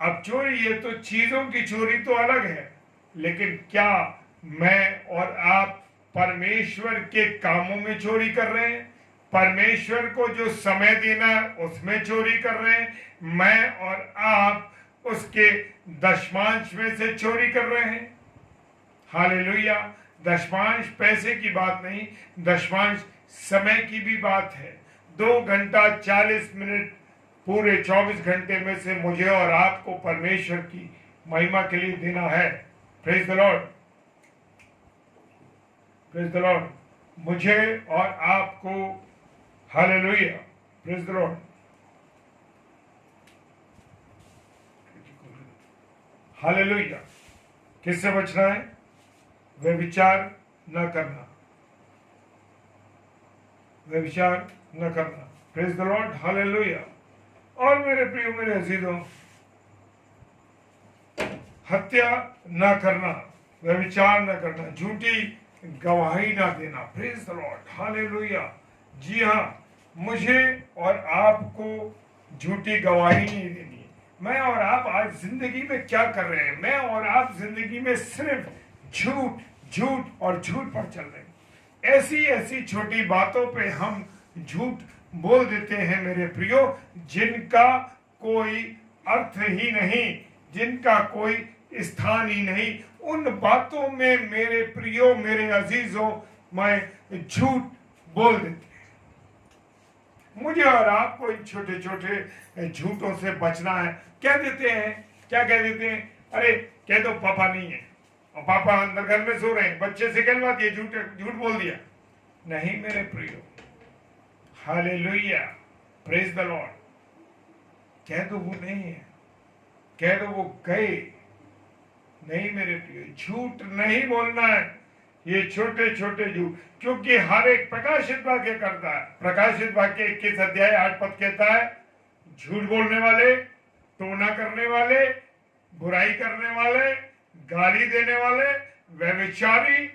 अब चोरी, ये तो चीजों की चोरी तो अलग है, लेकिन क्या मैं और आप परमेश्वर के कामों में चोरी कर रहे हैं? परमेश्वर को जो समय देना है उसमें चोरी कर रहे हैं? मैं और आप उसके दशमांश में से चोरी कर रहे हैं। हालेलुया। दशमांश पैसे की बात नहीं, दशमांश समय की भी बात है। 2 घंटा 40 मिनट पूरे 24 घंटे में से मुझे और आपको परमेश्वर की महिमा के लिए देना है। Praise the lord, praise the Lord. मुझे और आपको, hallelujah, praise the Lord, hallelujah. किससे बचना है? व्यभिचार न करना, व्यभिचार न करना। Praise the Lord, hallelujah. और मेरे प्रियो, मेरे अजीजों, हत्या न करना, व्यभिचार न करना, झूठी गवाही न देना। Praise the Lord, hallelujah. जी हाँ, मुझे और आपको झूठी गवाही नहीं देनी है। मैं और आप आज जिंदगी में क्या कर रहे हैं? मैं और आप जिंदगी में सिर्फ झूठ, झूठ और झूठ पर चल रहे हैं। ऐसी ऐसी छोटी बातों पे हम झूठ बोल देते हैं मेरे प्रियो, जिनका कोई अर्थ ही नहीं, जिनका कोई स्थान ही नहीं। उन बातों में मेरे प्रियो, मेरे अजीजों, मैं झूठ बोल देते हैं। मुझे और आपको इन छोटे छोटे झूठों से बचना है। कह देते हैं, क्या कह देते हैं? अरे कह दो पापा नहीं है, और पापा अंदर घर में सो रहे हैं, बच्चे से कहलवा दिए, झूठ बोल दिया। नहीं मेरे प्रियो, हालेलुया, प्रेज द लॉर्ड। कह दो वो नहीं है, कह दो वो गए। नहीं मेरे प्रियो, झूठ नहीं बोलना है। ये छोटे छोटे झूठ, क्योंकि हर एक प्रकाशित वाक्य करता है। प्रकाशित वाक्य 21 अध्याय 8 पद कहता है, झूठ बोलने वाले, टोना करने वाले, बुराई करने वाले, गाली देने वाले, व्यभिचारी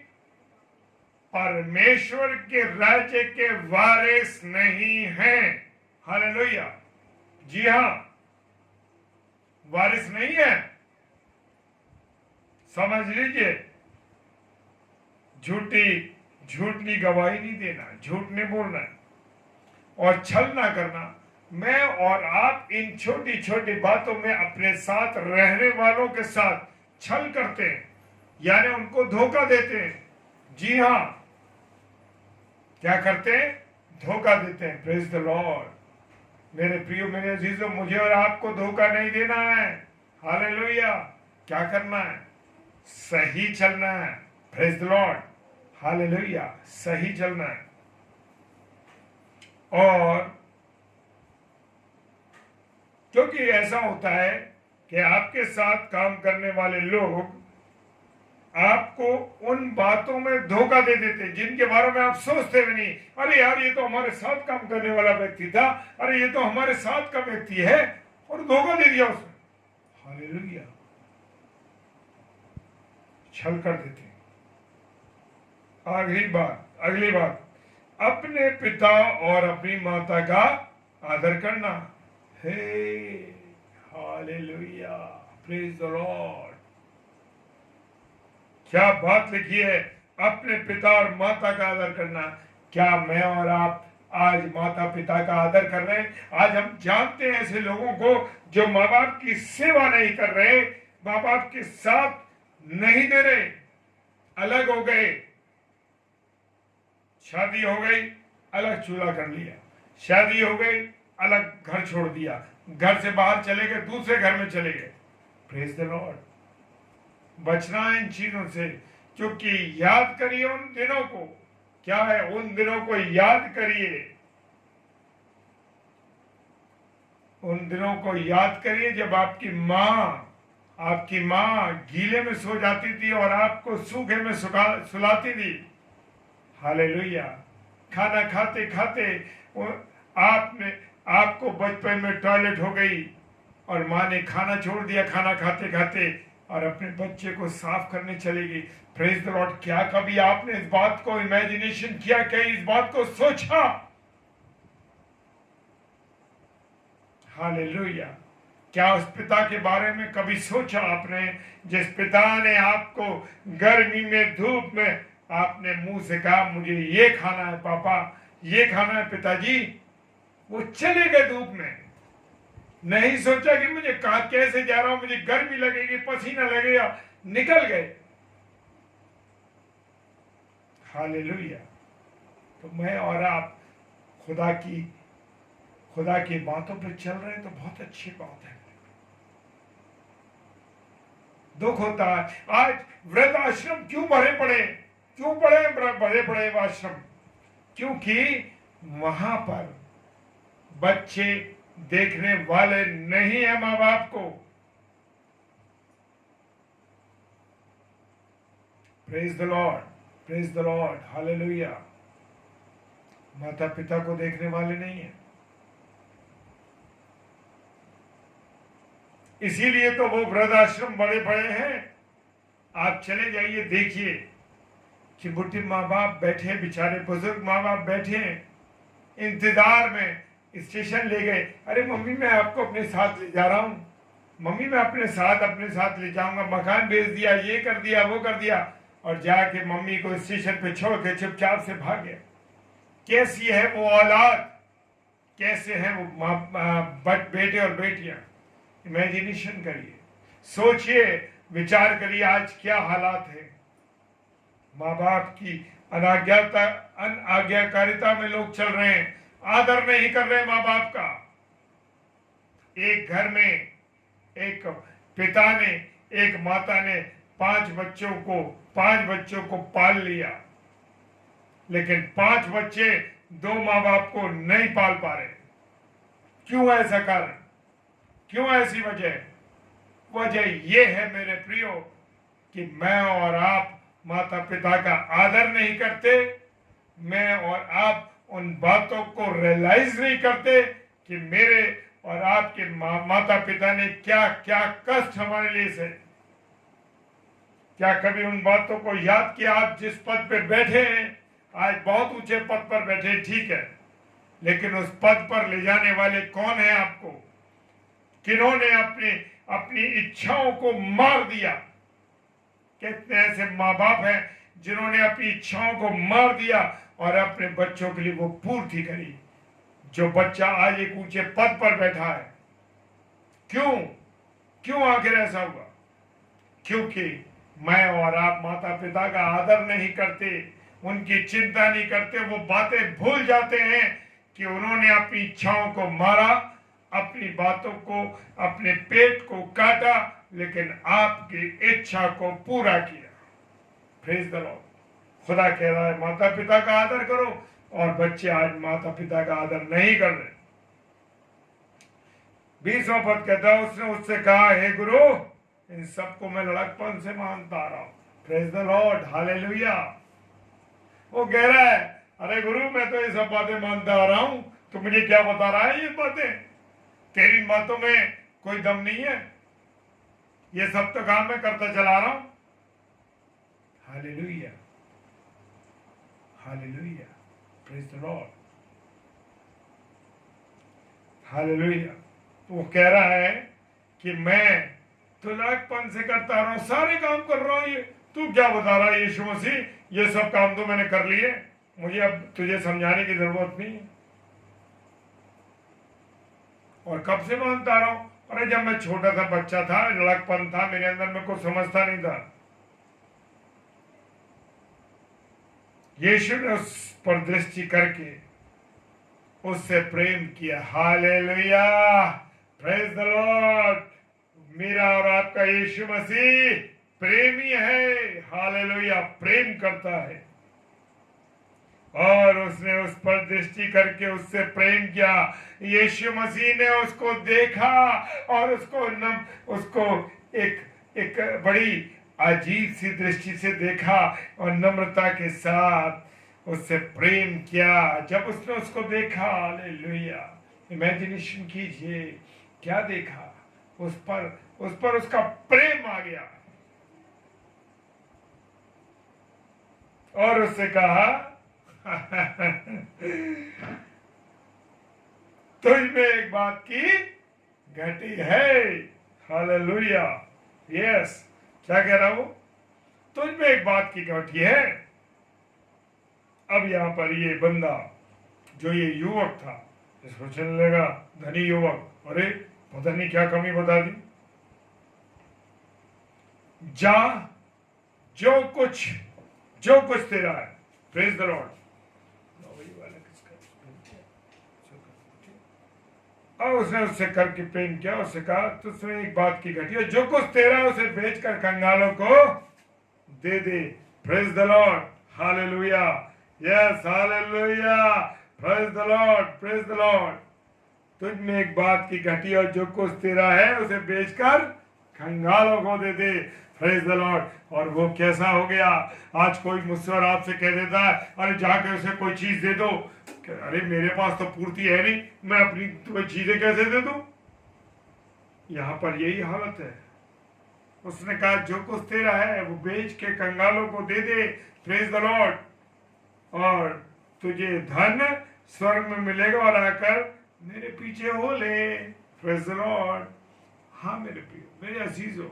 परमेश्वर के राज्य के वारिस नहीं हैं। हालेलुया। जी हाँ, वारिस नहीं है। समझ लीजिए, झूठी गवाही नहीं देना, झूठ नहीं बोलना और छल ना करना। मैं और आप इन छोटी छोटी बातों में अपने साथ रहने वालों के साथ छल करते हैं, यानी उनको धोखा देते हैं। जी हाँ, क्या करते हैं? धोखा देते हैं। Praise the Lord. मेरे प्रियो, मेरे अजीजों, मुझे और आपको धोखा नहीं देना है। हालेलुया। क्या करना है? सही चलना है। Praise the Lord, hallelujah. सही चलना है। और क्योंकि ऐसा होता है कि आपके साथ काम करने वाले लोग आपको उन बातों में धोखा दे देते हैं जिनके बारे में आप सोचते भी नहीं। अरे यार, ये तो हमारे साथ काम करने वाला व्यक्ति था, अरे ये तो हमारे साथ का व्यक्ति है, और धोखा दे दिया उसने। हालेलुया। छल कर देते हैं। अगली बात, अपने पिता और अपनी माता का आदर करना। हे हालेलुया, प्रेज द लॉर्ड। क्या बात लिखी है, अपने पिता और माता का आदर करना। क्या मैं और आप आज माता पिता का आदर कर रहे हैं? आज हम जानते हैं ऐसे लोगों को जो माँ बाप की सेवा नहीं कर रहे, माँ बाप के साथ नहीं दे रहे, अलग हो गए। शादी हो गई, अलग चूल्हा कर लिया, शादी हो गई, अलग घर छोड़ दिया, घर से बाहर चले गए, दूसरे घर में चले गए। Praise the Lord. बचना है इन चीजों से, क्योंकि याद करिए उन दिनों को। क्या है? उन दिनों को याद करिए, उन दिनों को याद करिए जब आपकी माँ गीले में सो जाती थी और आपको सूखे में सुलाती थी। हालेलुया। खाना खाते खाते आपको बचपन में टॉयलेट हो गई और माँ ने खाना छोड़ दिया खाना खाते खाते और अपने बच्चे को साफ करने चली गई। Praise the Lord. क्या कभी आपने इस बात को इमेजिनेशन किया, क्या इस बात को सोचा? हालेलुया। क्या उस पिता के बारे में कभी सोचा आपने, जिस पिता ने आपको गर्मी में धूप में आपने मुंह से कहा मुझे ये खाना है पापा, ये खाना है पिताजी, वो चले गए धूप में। नहीं सोचा कि मुझे कहा कैसे जा रहा हूं, मुझे गर्मी लगेगी, पसीना लगेगा, निकल गए। हालेलुया। तो मैं और आप खुदा की बातों पर चल रहे हैं तो बहुत अच्छी बात है। दुख होता है आज वृद्ध आश्रम क्यों भरे पड़े, क्यों भरे पड़े आश्रम? क्योंकि वहां पर बच्चे देखने वाले नहीं है माँ बाप को। Praise the lord, praise the Lord, hallelujah. माता पिता को देखने वाले नहीं है। इसीलिए तो वो वृद्धाश्रम बड़े बड़े हैं। आप चले जाइए, देखिए कि बुढ़े माँ बाप बैठे, बेचारे बुजुर्ग माँ बाप बैठे इंतजार में। स्टेशन ले गए, अरे मम्मी मैं आपको अपने साथ ले जा रहा हूं, मम्मी मैं अपने साथ ले जाऊंगा, मकान बेच दिया, ये कर दिया, वो कर दिया, और जाके मम्मी को स्टेशन पे छोड़ के चुपचाप से भाग गया। कैसी है वो औलाद, कैसे है वो बेटे और बेटियां? इमेजिनेशन करिए, सोचिए, विचार करिए आज क्या हालात है। माँ बाप की अनाज्ञाकारिता में लोग चल रहे हैं, आदर नहीं कर रहे माँ बाप का। एक घर में एक पिता ने, एक माता ने 5 बच्चों को पाल लिया, लेकिन 5 बच्चे 2 माँ बाप को नहीं पाल पा रहे। क्यों ऐसा कारण, क्यों ऐसी वजह? वजह यह है मेरे प्रियो कि मैं और आप माता पिता का आदर नहीं करते, मैं और आप उन बातों को रियलाइज नहीं करते कि मेरे और आपके माता पिता ने क्या क्या कष्ट हमारे लिए सहे। क्या कभी उन बातों को याद किया? आप जिस पद पे बैठे हैं, आज बहुत ऊंचे पद पर बैठे, ठीक है, लेकिन उस पद पर ले जाने वाले कौन है आपको? किन्होंने अपनी इच्छाओं को मार दिया? कितने ऐसे माँ बाप हैं जिन्होंने अपनी इच्छाओं को मार दिया और अपने बच्चों के लिए वो पूर्ति करी। जो बच्चा आज एक ऊंचे पद पर बैठा है, क्यों आखिर ऐसा हुआ? क्योंकि मैं और आप माता पिता का आदर नहीं करते, उनकी चिंता नहीं करते, वो बातें भूल जाते हैं कि उन्होंने अपनी इच्छाओं को मारा, अपनी बातों को, अपने पेट को काटा, लेकिन आपकी इच्छा को पूरा किया। Praise the Lord. खुदा कह रहा है माता पिता का आदर करो, और बच्चे आज माता पिता का आदर नहीं कर रहे। 20वां पद कहता है, उसने उससे कहा, हे गुरु, इन सबको मैं लड़कपन से मानता आ रहा हूं। Praise the Lord, hallelujah. वो कह रहा है, अरे गुरु मैं तो ये सब बातें मानता आ रहा हूं, तो मुझे क्या बता रहा है ये बातें? तेरी बातों में कोई दम नहीं है, ये सब तो काम मैं करता चला रहा हूं। Hallelujah, hallelujah, praise the Lord, hallelujah. तो वो कह रहा है कि मैं तो लड़कपन से करता रहा हूं, सारे काम कर रहा हूं, ये तू क्या बता रहा है यीशु मसीह? ये सब काम तो मैंने कर लिए, मुझे अब तुझे समझाने की जरूरत नहीं है। और कब से मानता रहा हूं? अरे जब मैं छोटा सा बच्चा था, लड़कपन था मेरे अंदर, में कुछ समझता नहीं था। यीशु ने उस पर दृष्टि करके उससे प्रेम किया। Hallelujah, praise the Lord. मेरा और आपका यीशु मसीह प्रेमी है। हालेलुया, प्रेम करता है, और उसने उस पर दृष्टि करके उससे प्रेम किया। यीशु मसीह ने उसको देखा और उसको एक बड़ी अजीब सी दृष्टि से देखा, और नम्रता के साथ उससे प्रेम किया। जब उसने उसको देखा, हालेलुया, इमेजिनेशन कीजिए क्या देखा, उस पर उसका प्रेम आ गया और उससे कहा तुझ में एक बात की घटी है। हालेलुया, यस, क्या कह रहा हूं, तुझ में एक बात की घटी है। अब यहां पर ये बंदा, जो ये युवक था, इसको चलने लगा, धनी युवक, अरे पता नहीं क्या कमी बता दी, जा, जो कुछ तेरा है, प्रेज द लॉर्ड। और उसने उससे करके प्रेम किया, उससे कहा तुझमें एक बात की घटी है, जो कुछ तेरा है उसे बेचकर कंगालों को दे दे। Praise the Lord, hallelujah, yes, hallelujah, praise the lord, praise the lord. तुझ में एक बात की घटी और जो कुछ तेरा है उसे बेचकर कंगालों को दे दे। Praise the lord. और वो कैसा हो गया, आज कोई मुझसे और आपसे कह देता है अरे जाकर उसे कोई चीज दे दो, अरे मेरे पास तो पूर्ति है नहीं, मैं अपनी तुम्हें चीजें कैसे दे दूं। यहां पर यही हालत है। उसने कहा जो कुछ तेरा है वो बेच के कंगालों को दे दे। Praise the lord. और तुझे धन स्वर्ग में मिलेगा और आकर मेरे पीछे हो ले। Praise the Lord. हाँ मेरे प्रियो, मेरे अजीजों,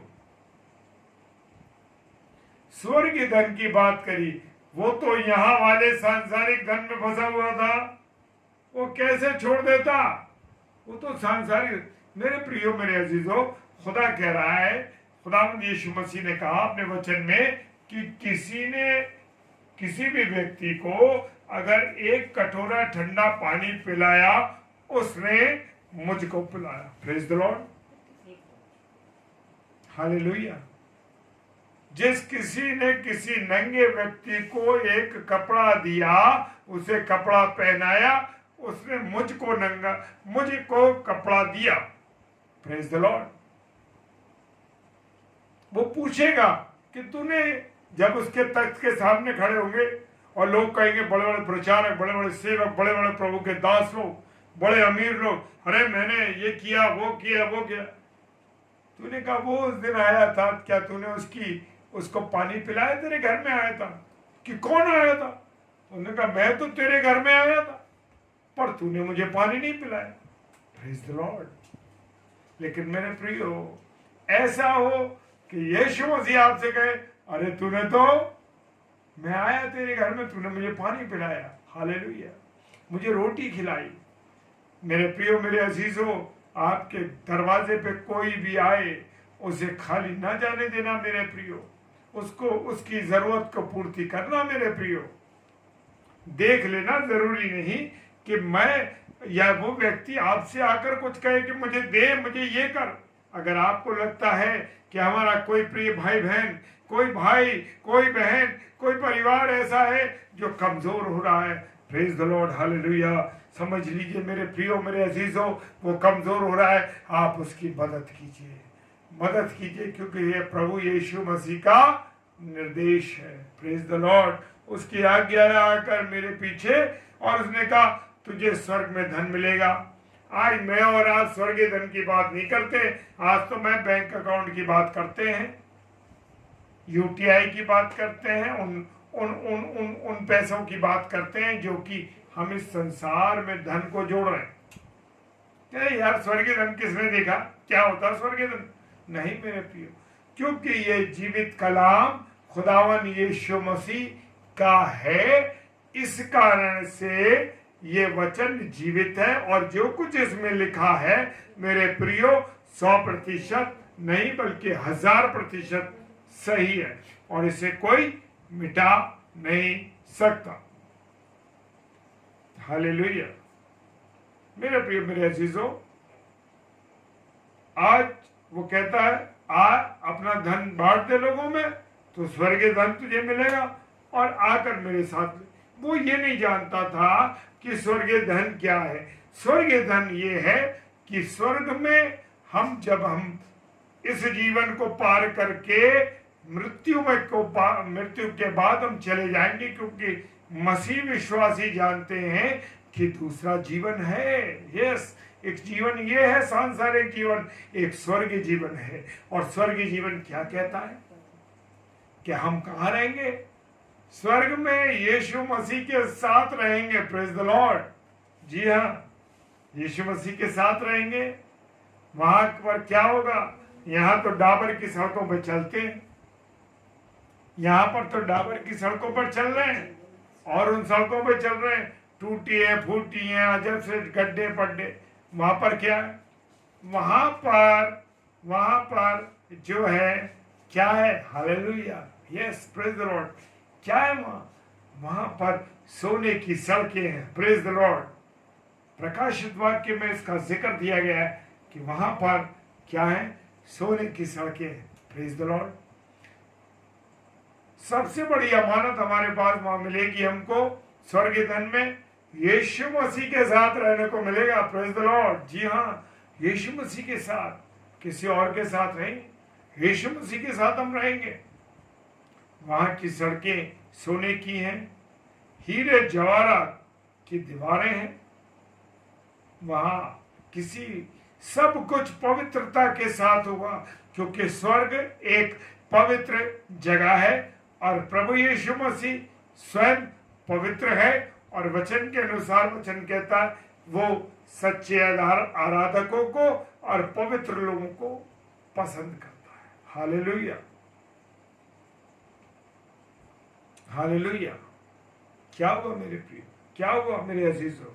स्वर्गीय धन की बात करी, वो तो यहां वाले सांसारिक धन में फंसा हुआ था, वो कैसे छोड़ देता, वो तो सांसारिक। मेरे प्रियो, मेरे अजीजों, खुदा कह रहा है, खुदावंद यीशु मसीह ने कहा अपने वचन में कि किसी भी व्यक्ति को अगर एक कटोरा ठंडा पानी पिलाया, उसने मुझको पिलाया। Praise the Lord, hallelujah. जिस किसी ने किसी नंगे व्यक्ति को एक कपड़ा दिया, उसे कपड़ा पहनाया, उसने मुझको कपड़ा दिया। Praise the Lord. वो पूछेगा कि तूने, जब उसके तख्त के सामने खड़े होंगे और लोग कहेंगे, बड़े बड़े प्रचारक, बड़े बड़े सेवक, बड़े बड़े प्रभु के दास लोग, बड़े अमीर लोग, अरे मैंने ये किया, वो किया, वो किया। तूने कहा वो उस दिन आया था, क्या तूने उसको पानी पिलाया, तेरे घर में आया था कि कौन आया था? उन्होंने कहा मैं तो तेरे घर में आया था, पर तूने मुझे पानी नहीं पिलाया। Praise the Lord. लेकिन मेरे प्रियो, ऐसा हो कि यीशु मसीह आपसे कहे, अरे तूने तो, मैं आया तेरे घर में, तूने मुझे पानी पिलाया, हालेलुया, मुझे रोटी खिलाई। मेरे प्रियो, मेरे अजीजों, आपके दरवाजे पे कोई भी आए, उसे खाली ना जाने देना मेरे प्रियो, उसको उसकी जरूरत को पूर्ति करना मेरे प्रियो। देख लेना, जरूरी नहीं कि मैं या वो व्यक्ति आपसे आकर कुछ कहे कि मुझे दे, मुझे ये कर। अगर आपको लगता है कि हमारा कोई प्रिय भाई बहन, कोई भाई, कोई बहन, कोई परिवार ऐसा है जो कमजोर हो रहा है, प्रेज द लॉर्ड, हालेलुया, समझ लीजिए मेरे प्रियो, मेरे अजीजों, वो कमजोर हो रहा है, आप उसकी मदद कीजिए, मदद कीजिए, क्योंकि ये प्रभु यीशु मसीह का निर्देश है। Praise the Lord. उसकी आज्ञा आकर मेरे पीछे, और उसने कहा तुझे स्वर्ग में धन मिलेगा। आज मैं और आप स्वर्गीय धन की बात नहीं करते, आज तो मैं बैंक अकाउंट की बात करते हैं, यूटीआई की बात करते हैं, उन पैसों की बात करते हैं जो कि हम इस संसार में धन को जोड़ रहे हैं। क्या यार स्वर्गीय धन किसने देखा, क्या होता है स्वर्गीय धन? नहीं मेरे प्रियो, क्योंकि ये जीवित कलाम खुदावन यीशु मसीह का है, इस कारण से ये वचन जीवित है, और जो कुछ इसमें लिखा है मेरे प्रियो 100% नहीं बल्कि 1000% सही है, और इसे कोई मिटा नहीं सकता। हालेलुया। मेरे प्रिय, मेरे अजीजों, आज वो कहता है आ अपना धन बांट दे लोगों में, तो स्वर्गीय धन तुझे मिलेगा, और आकर मेरे साथ। वो ये नहीं जानता था कि स्वर्गीय धन क्या है। स्वर्गीय धन ये है कि स्वर्ग में जब हम इस जीवन को पार करके मृत्यु के बाद हम चले जाएंगे, क्योंकि मसीह विश्वासी जानते हैं कि दूसरा जीवन है। यस, एक जीवन ये है सांसारिक जीवन, एक स्वर्गीय जीवन है। और स्वर्गीय जीवन क्या कहता है कि हम कहाँ रहेंगे? स्वर्ग में यीशु मसीह के साथ रहेंगे। Praise the Lord. जी हाँ, यीशु मसीह के साथ रहेंगे। वहां पर क्या होगा? यहाँ तो डाबर की सड़कों पर चलते हैं, यहाँ पर तो डाबर की सड़कों पर चल रहे हैं, और उन सड़कों पर चल रहे हैं, टूटी है, फूटी है, अजब से गड्ढे पड्डे। वहां पर क्या है? वहां पर जो है क्या है? Hallelujah, yes, praise the Lord. क्या है वहां पर सोने की सड़कें हैं। Praise the Lord. प्रकाशित वाक्य में इसका जिक्र दिया गया है कि वहां पर क्या है? सोने की सड़कें हैं। Praise the Lord. सबसे बड़ी अमानत हमारे पास वहां मिलेगी हमको स्वर्गीय धन में। यीशु मसीह के साथ रहने को मिलेगा। Praise the Lord. जी हाँ, यीशु मसीह के साथ, किसी और के साथ नहीं, यीशु मसीह के साथ हम रहेंगे। वहां की सड़कें सोने की हैं, हीरे जवाहरात की दीवारें हैं। वहां किसी सब कुछ पवित्रता के साथ होगा, क्योंकि स्वर्ग एक पवित्र जगह है और प्रभु यीशु मसीह स्वयं पवित्र है। और वचन के अनुसार वचन कहता है वो सच्चे आराधकों को और पवित्र लोगों को पसंद करता है। Hallelujah, hallelujah. क्या हुआ मेरे प्रिय? क्या हुआ मेरे अजीजों?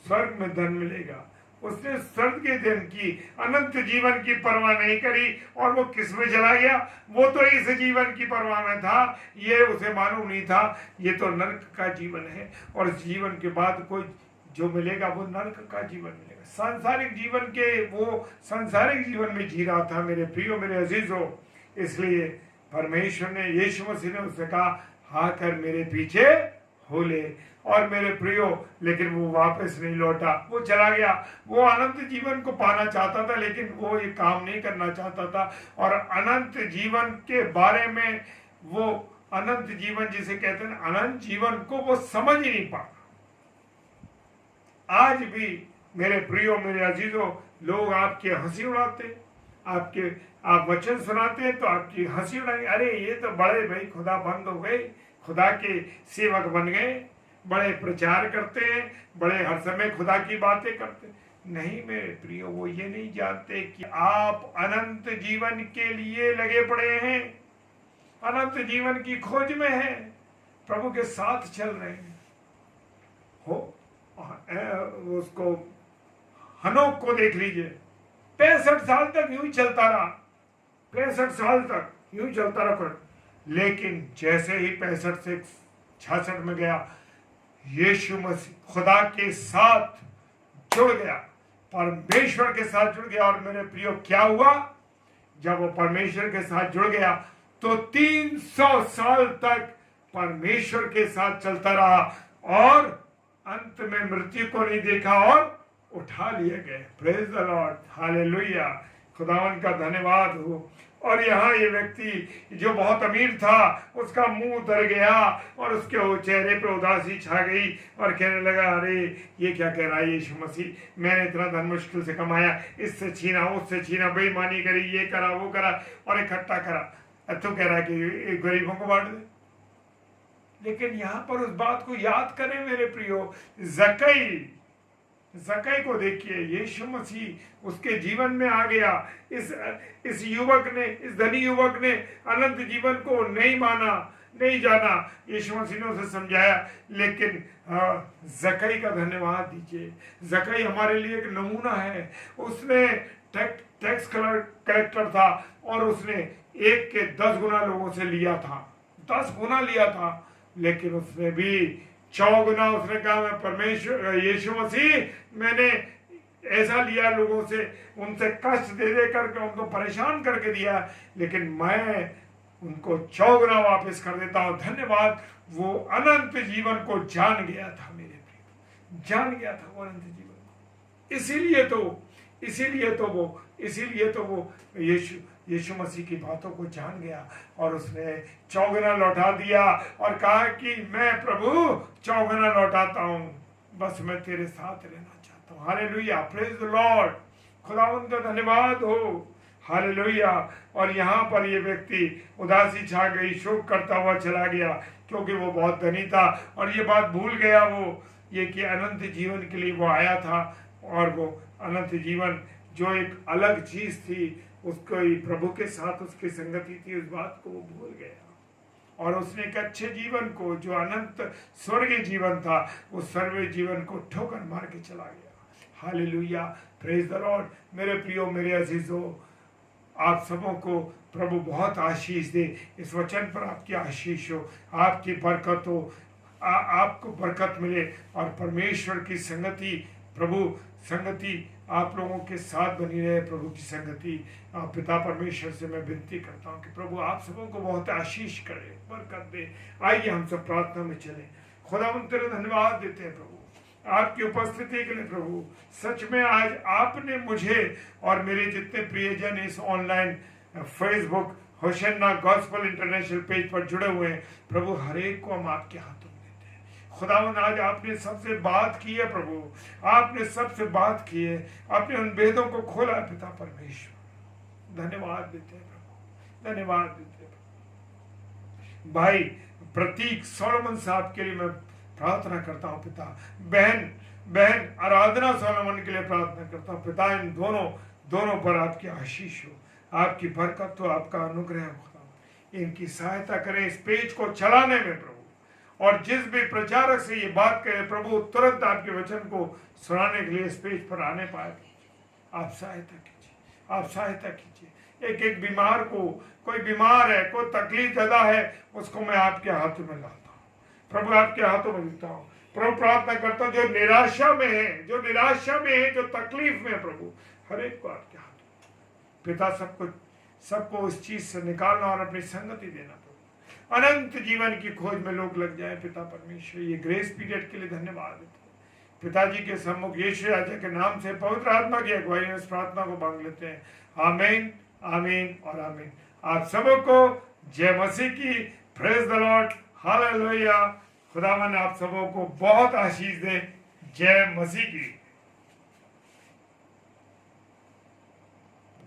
स्वर्ग में धन मिलेगा। उसने स्वर्ग के धन की, अनंत जीवन की परवाह नहीं करी, और वो किस में चला गया? वो तो इस जीवन की परवाह में था, ये उसे मालूम नहीं था ये तो नरक का जीवन है, और इस जीवन के बाद कोई जो मिलेगा वो नरक का जीवन मिलेगा। सांसारिक जीवन के वो सांसारिक जीवन में जी रहा था मेरे प्रियो, मेरे अजीजों। इसलिए परमेश्वर ने, यीशु मसीह ने उससे कहा, हाँ कर मेरे पीछे हो ले। और मेरे प्रियो, लेकिन वो वापस नहीं लौटा, वो चला गया। वो अनंत जीवन को पाना चाहता था, लेकिन वो ये काम नहीं करना चाहता था। और अनंत जीवन के बारे में, वो अनंत जीवन जिसे कहते हैं अनंत जीवन को वो समझ ही नहीं पा। आज भी मेरे प्रियो, मेरे अजीजों, लोग आपकी हंसी उड़ाते, आप वचन सुनाते हैं तो आपकी हंसी उड़ाएंगे। अरे ये तो बड़े भाई खुदा बंद हो गए, खुदा के सेवक बन गए, बड़े प्रचार करते हैं, बड़े हर समय खुदा की बातें करते। नहीं मेरे प्रियो, वो ये नहीं जानते कि आप अनंत जीवन के लिए लगे पड़े हैं, अनंत जीवन की खोज में हैं, प्रभु के साथ चल रहे हैं। उसको हनोक को देख लीजिए, 65 साल तक यूं चलता रहा, 65 साल तक यूं चलता रहा। लेकिन जैसे ही 65 से 66 में गया, यीशु मसीह खुदा के साथ जुड़ गया, परमेश्वर के साथ जुड़ गया। और मेरे प्रियो, क्या हुआ? जब वो परमेश्वर के साथ जुड़ गया तो 300 साल तक परमेश्वर के साथ चलता रहा, और अंत में मृत्यु को नहीं देखा और उठा लिए गए। प्रेज द लॉर्ड, हालेलुया, खुदावन का धन्यवाद हो। और यहाँ ये व्यक्ति जो बहुत अमीर था, उसका मुंह उतर गया और उसके चेहरे पे उदासी छा गई, और कहने लगा, अरे ये क्या कह रहा है यीशु मसीह, मैंने इतना धन मुश्किल से कमाया, इससे छीना, उससे छीना, बेईमानी करी, ये करा, वो करा, और इकट्ठा करा, तो कह रहा है कि गरीबों को बांट दे। लेकिन यहाँ पर उस बात को याद करें मेरे प्रियो, जक्कई को देखिए, यीशु मसीह उसके जीवन में आ गया। इस युवक ने, इस धनी युवक ने अनंत जीवन को नहीं माना, नहीं जाना। यीशु मसीह ने उसे समझाया, लेकिन जक्कई का धन्यवाद दीजिए। जक्कई हमारे लिए एक नमूना है। उसने टैक्स कलेक्टर था, और उसने 1 के 10 गुना लोगों से लिया था, 10 गुना लिया था। लेकिन उसने भी 100 गुना उसने कहा, मैं परमेश्वर यीशु मसीह, मैंने ऐसा लिया लोगों से, उनसे कष्ट दे दे करके उनको परेशान करके दिया, लेकिन मैं उनको 100 गुना वापस कर देता हूँ, धन्यवाद। वो अनंत जीवन को जान गया था मेरे प्रिय, जान गया था वो अनंत जीवन। इसीलिए तो वो यीशु मसीह की बातों को जान गया और उसने चौगुना लौटा दिया और कहा कि मैं प्रभु चौगुना लौटाता हूँ, बस मैं तेरे साथ रहना चाहता हूँ। Hallelujah, praise the Lord. खुदावंद का धन्यवाद हो। हालेलुया। और यहाँ पर ये व्यक्ति उदासी छा गई, शोक करता हुआ चला गया, क्योंकि वो बहुत धनी था और ये बात भूल गया वो ये कि अनंत जीवन के लिए वो आया था, और वो अनंत जीवन जो एक अलग चीज थी, उसको प्रभु के साथ उसकी संगति थी, उस बात को वो भूल गया और उसने एक अच्छे जीवन को, जो अनंत स्वर्गीय जीवन था, उस स्वर्गीय जीवन को ठोकर मार के चला गया। Hallelujah, praise the Lord. मेरे प्रियो, मेरे अजीजों, आप सबों को प्रभु बहुत आशीष दे। इस वचन पर आपकी आशीष हो, आपकी बरकत हो, आपको बरकत मिले और परमेश्वर की संगति, प्रभु संगति आप लोगों के साथ बनी रहे। प्रभु की संगति पिता परमेश्वर से मैं विनती करता हूँ कि प्रभु आप सबों को बहुत आशीष करे, बरकत दे। आइए हम सब प्रार्थना में चलें। खुदावंद तेरे धन्यवाद देते हैं प्रभु आपकी उपस्थिति के लिए। प्रभु सच में आज आपने मुझे और मेरे जितने प्रियजन इस online Facebook Hosanna gospel international page पर जुड़े हुए हैं, प्रभु हर एक को हम आपके हाथों में देते हैं। खुदावंद आज आपने सबसे बात की है प्रभु, आपने सबसे बात की है, अपने उन भेदों को खोला है पिता परमेश्वर। धन्यवाद देते हैं प्रभु, धन्यवाद देते हैं प्रभु। भाई प्रतीक सोलोमन साहब के लिए मैं प्रार्थना करता हूँ पिता। बहन आराधना सोलोमन के लिए प्रार्थना करता हूँ पिता। इन दोनों पर आपकी आशीष हो, आपकी बरकत हो, आपका अनुग्रह हो। इनकी सहायता करें इस पेज को चलाने में प्रभु, और जिस भी प्रचारक से ये बात कहे प्रभु, तुरंत आपके वचन को सुनाने के लिए इस पेज पर आने पाए। आप सहायता कीजिए, आप सहायता कीजिए। एक एक बीमार को, कोई बीमार है, कोई तकलीफ ज्यादा है, उसको मैं आपके हाथों में लाता हूँ प्रभु, आपके हाथों में देता हूँ प्रभु। प्रार्थना करता हूँ जो निराशा में है, जो तकलीफ में है प्रभु, हर एक को आपके हाथों में पिता, सबको उस चीज से निकालना और अपनी संगति देना प्रभु। अनंत जीवन की खोज में लोग लग जाए पिता परमेश्वर। ये ग्रेस पीरियड के लिए धन्यवाद देते हैं पिताजी के सम्मुख यीशु राजा के नाम से पवित्र आत्मा की अगुवाई में इस प्रार्थना को मांग लेते हैं। आमीन, आमीन और आमीन। आप सबको जय मसीह की। Praise the Lord. हालेलुया। खुदावन आप सबों को बहुत आशीष दे। जय मसीह की।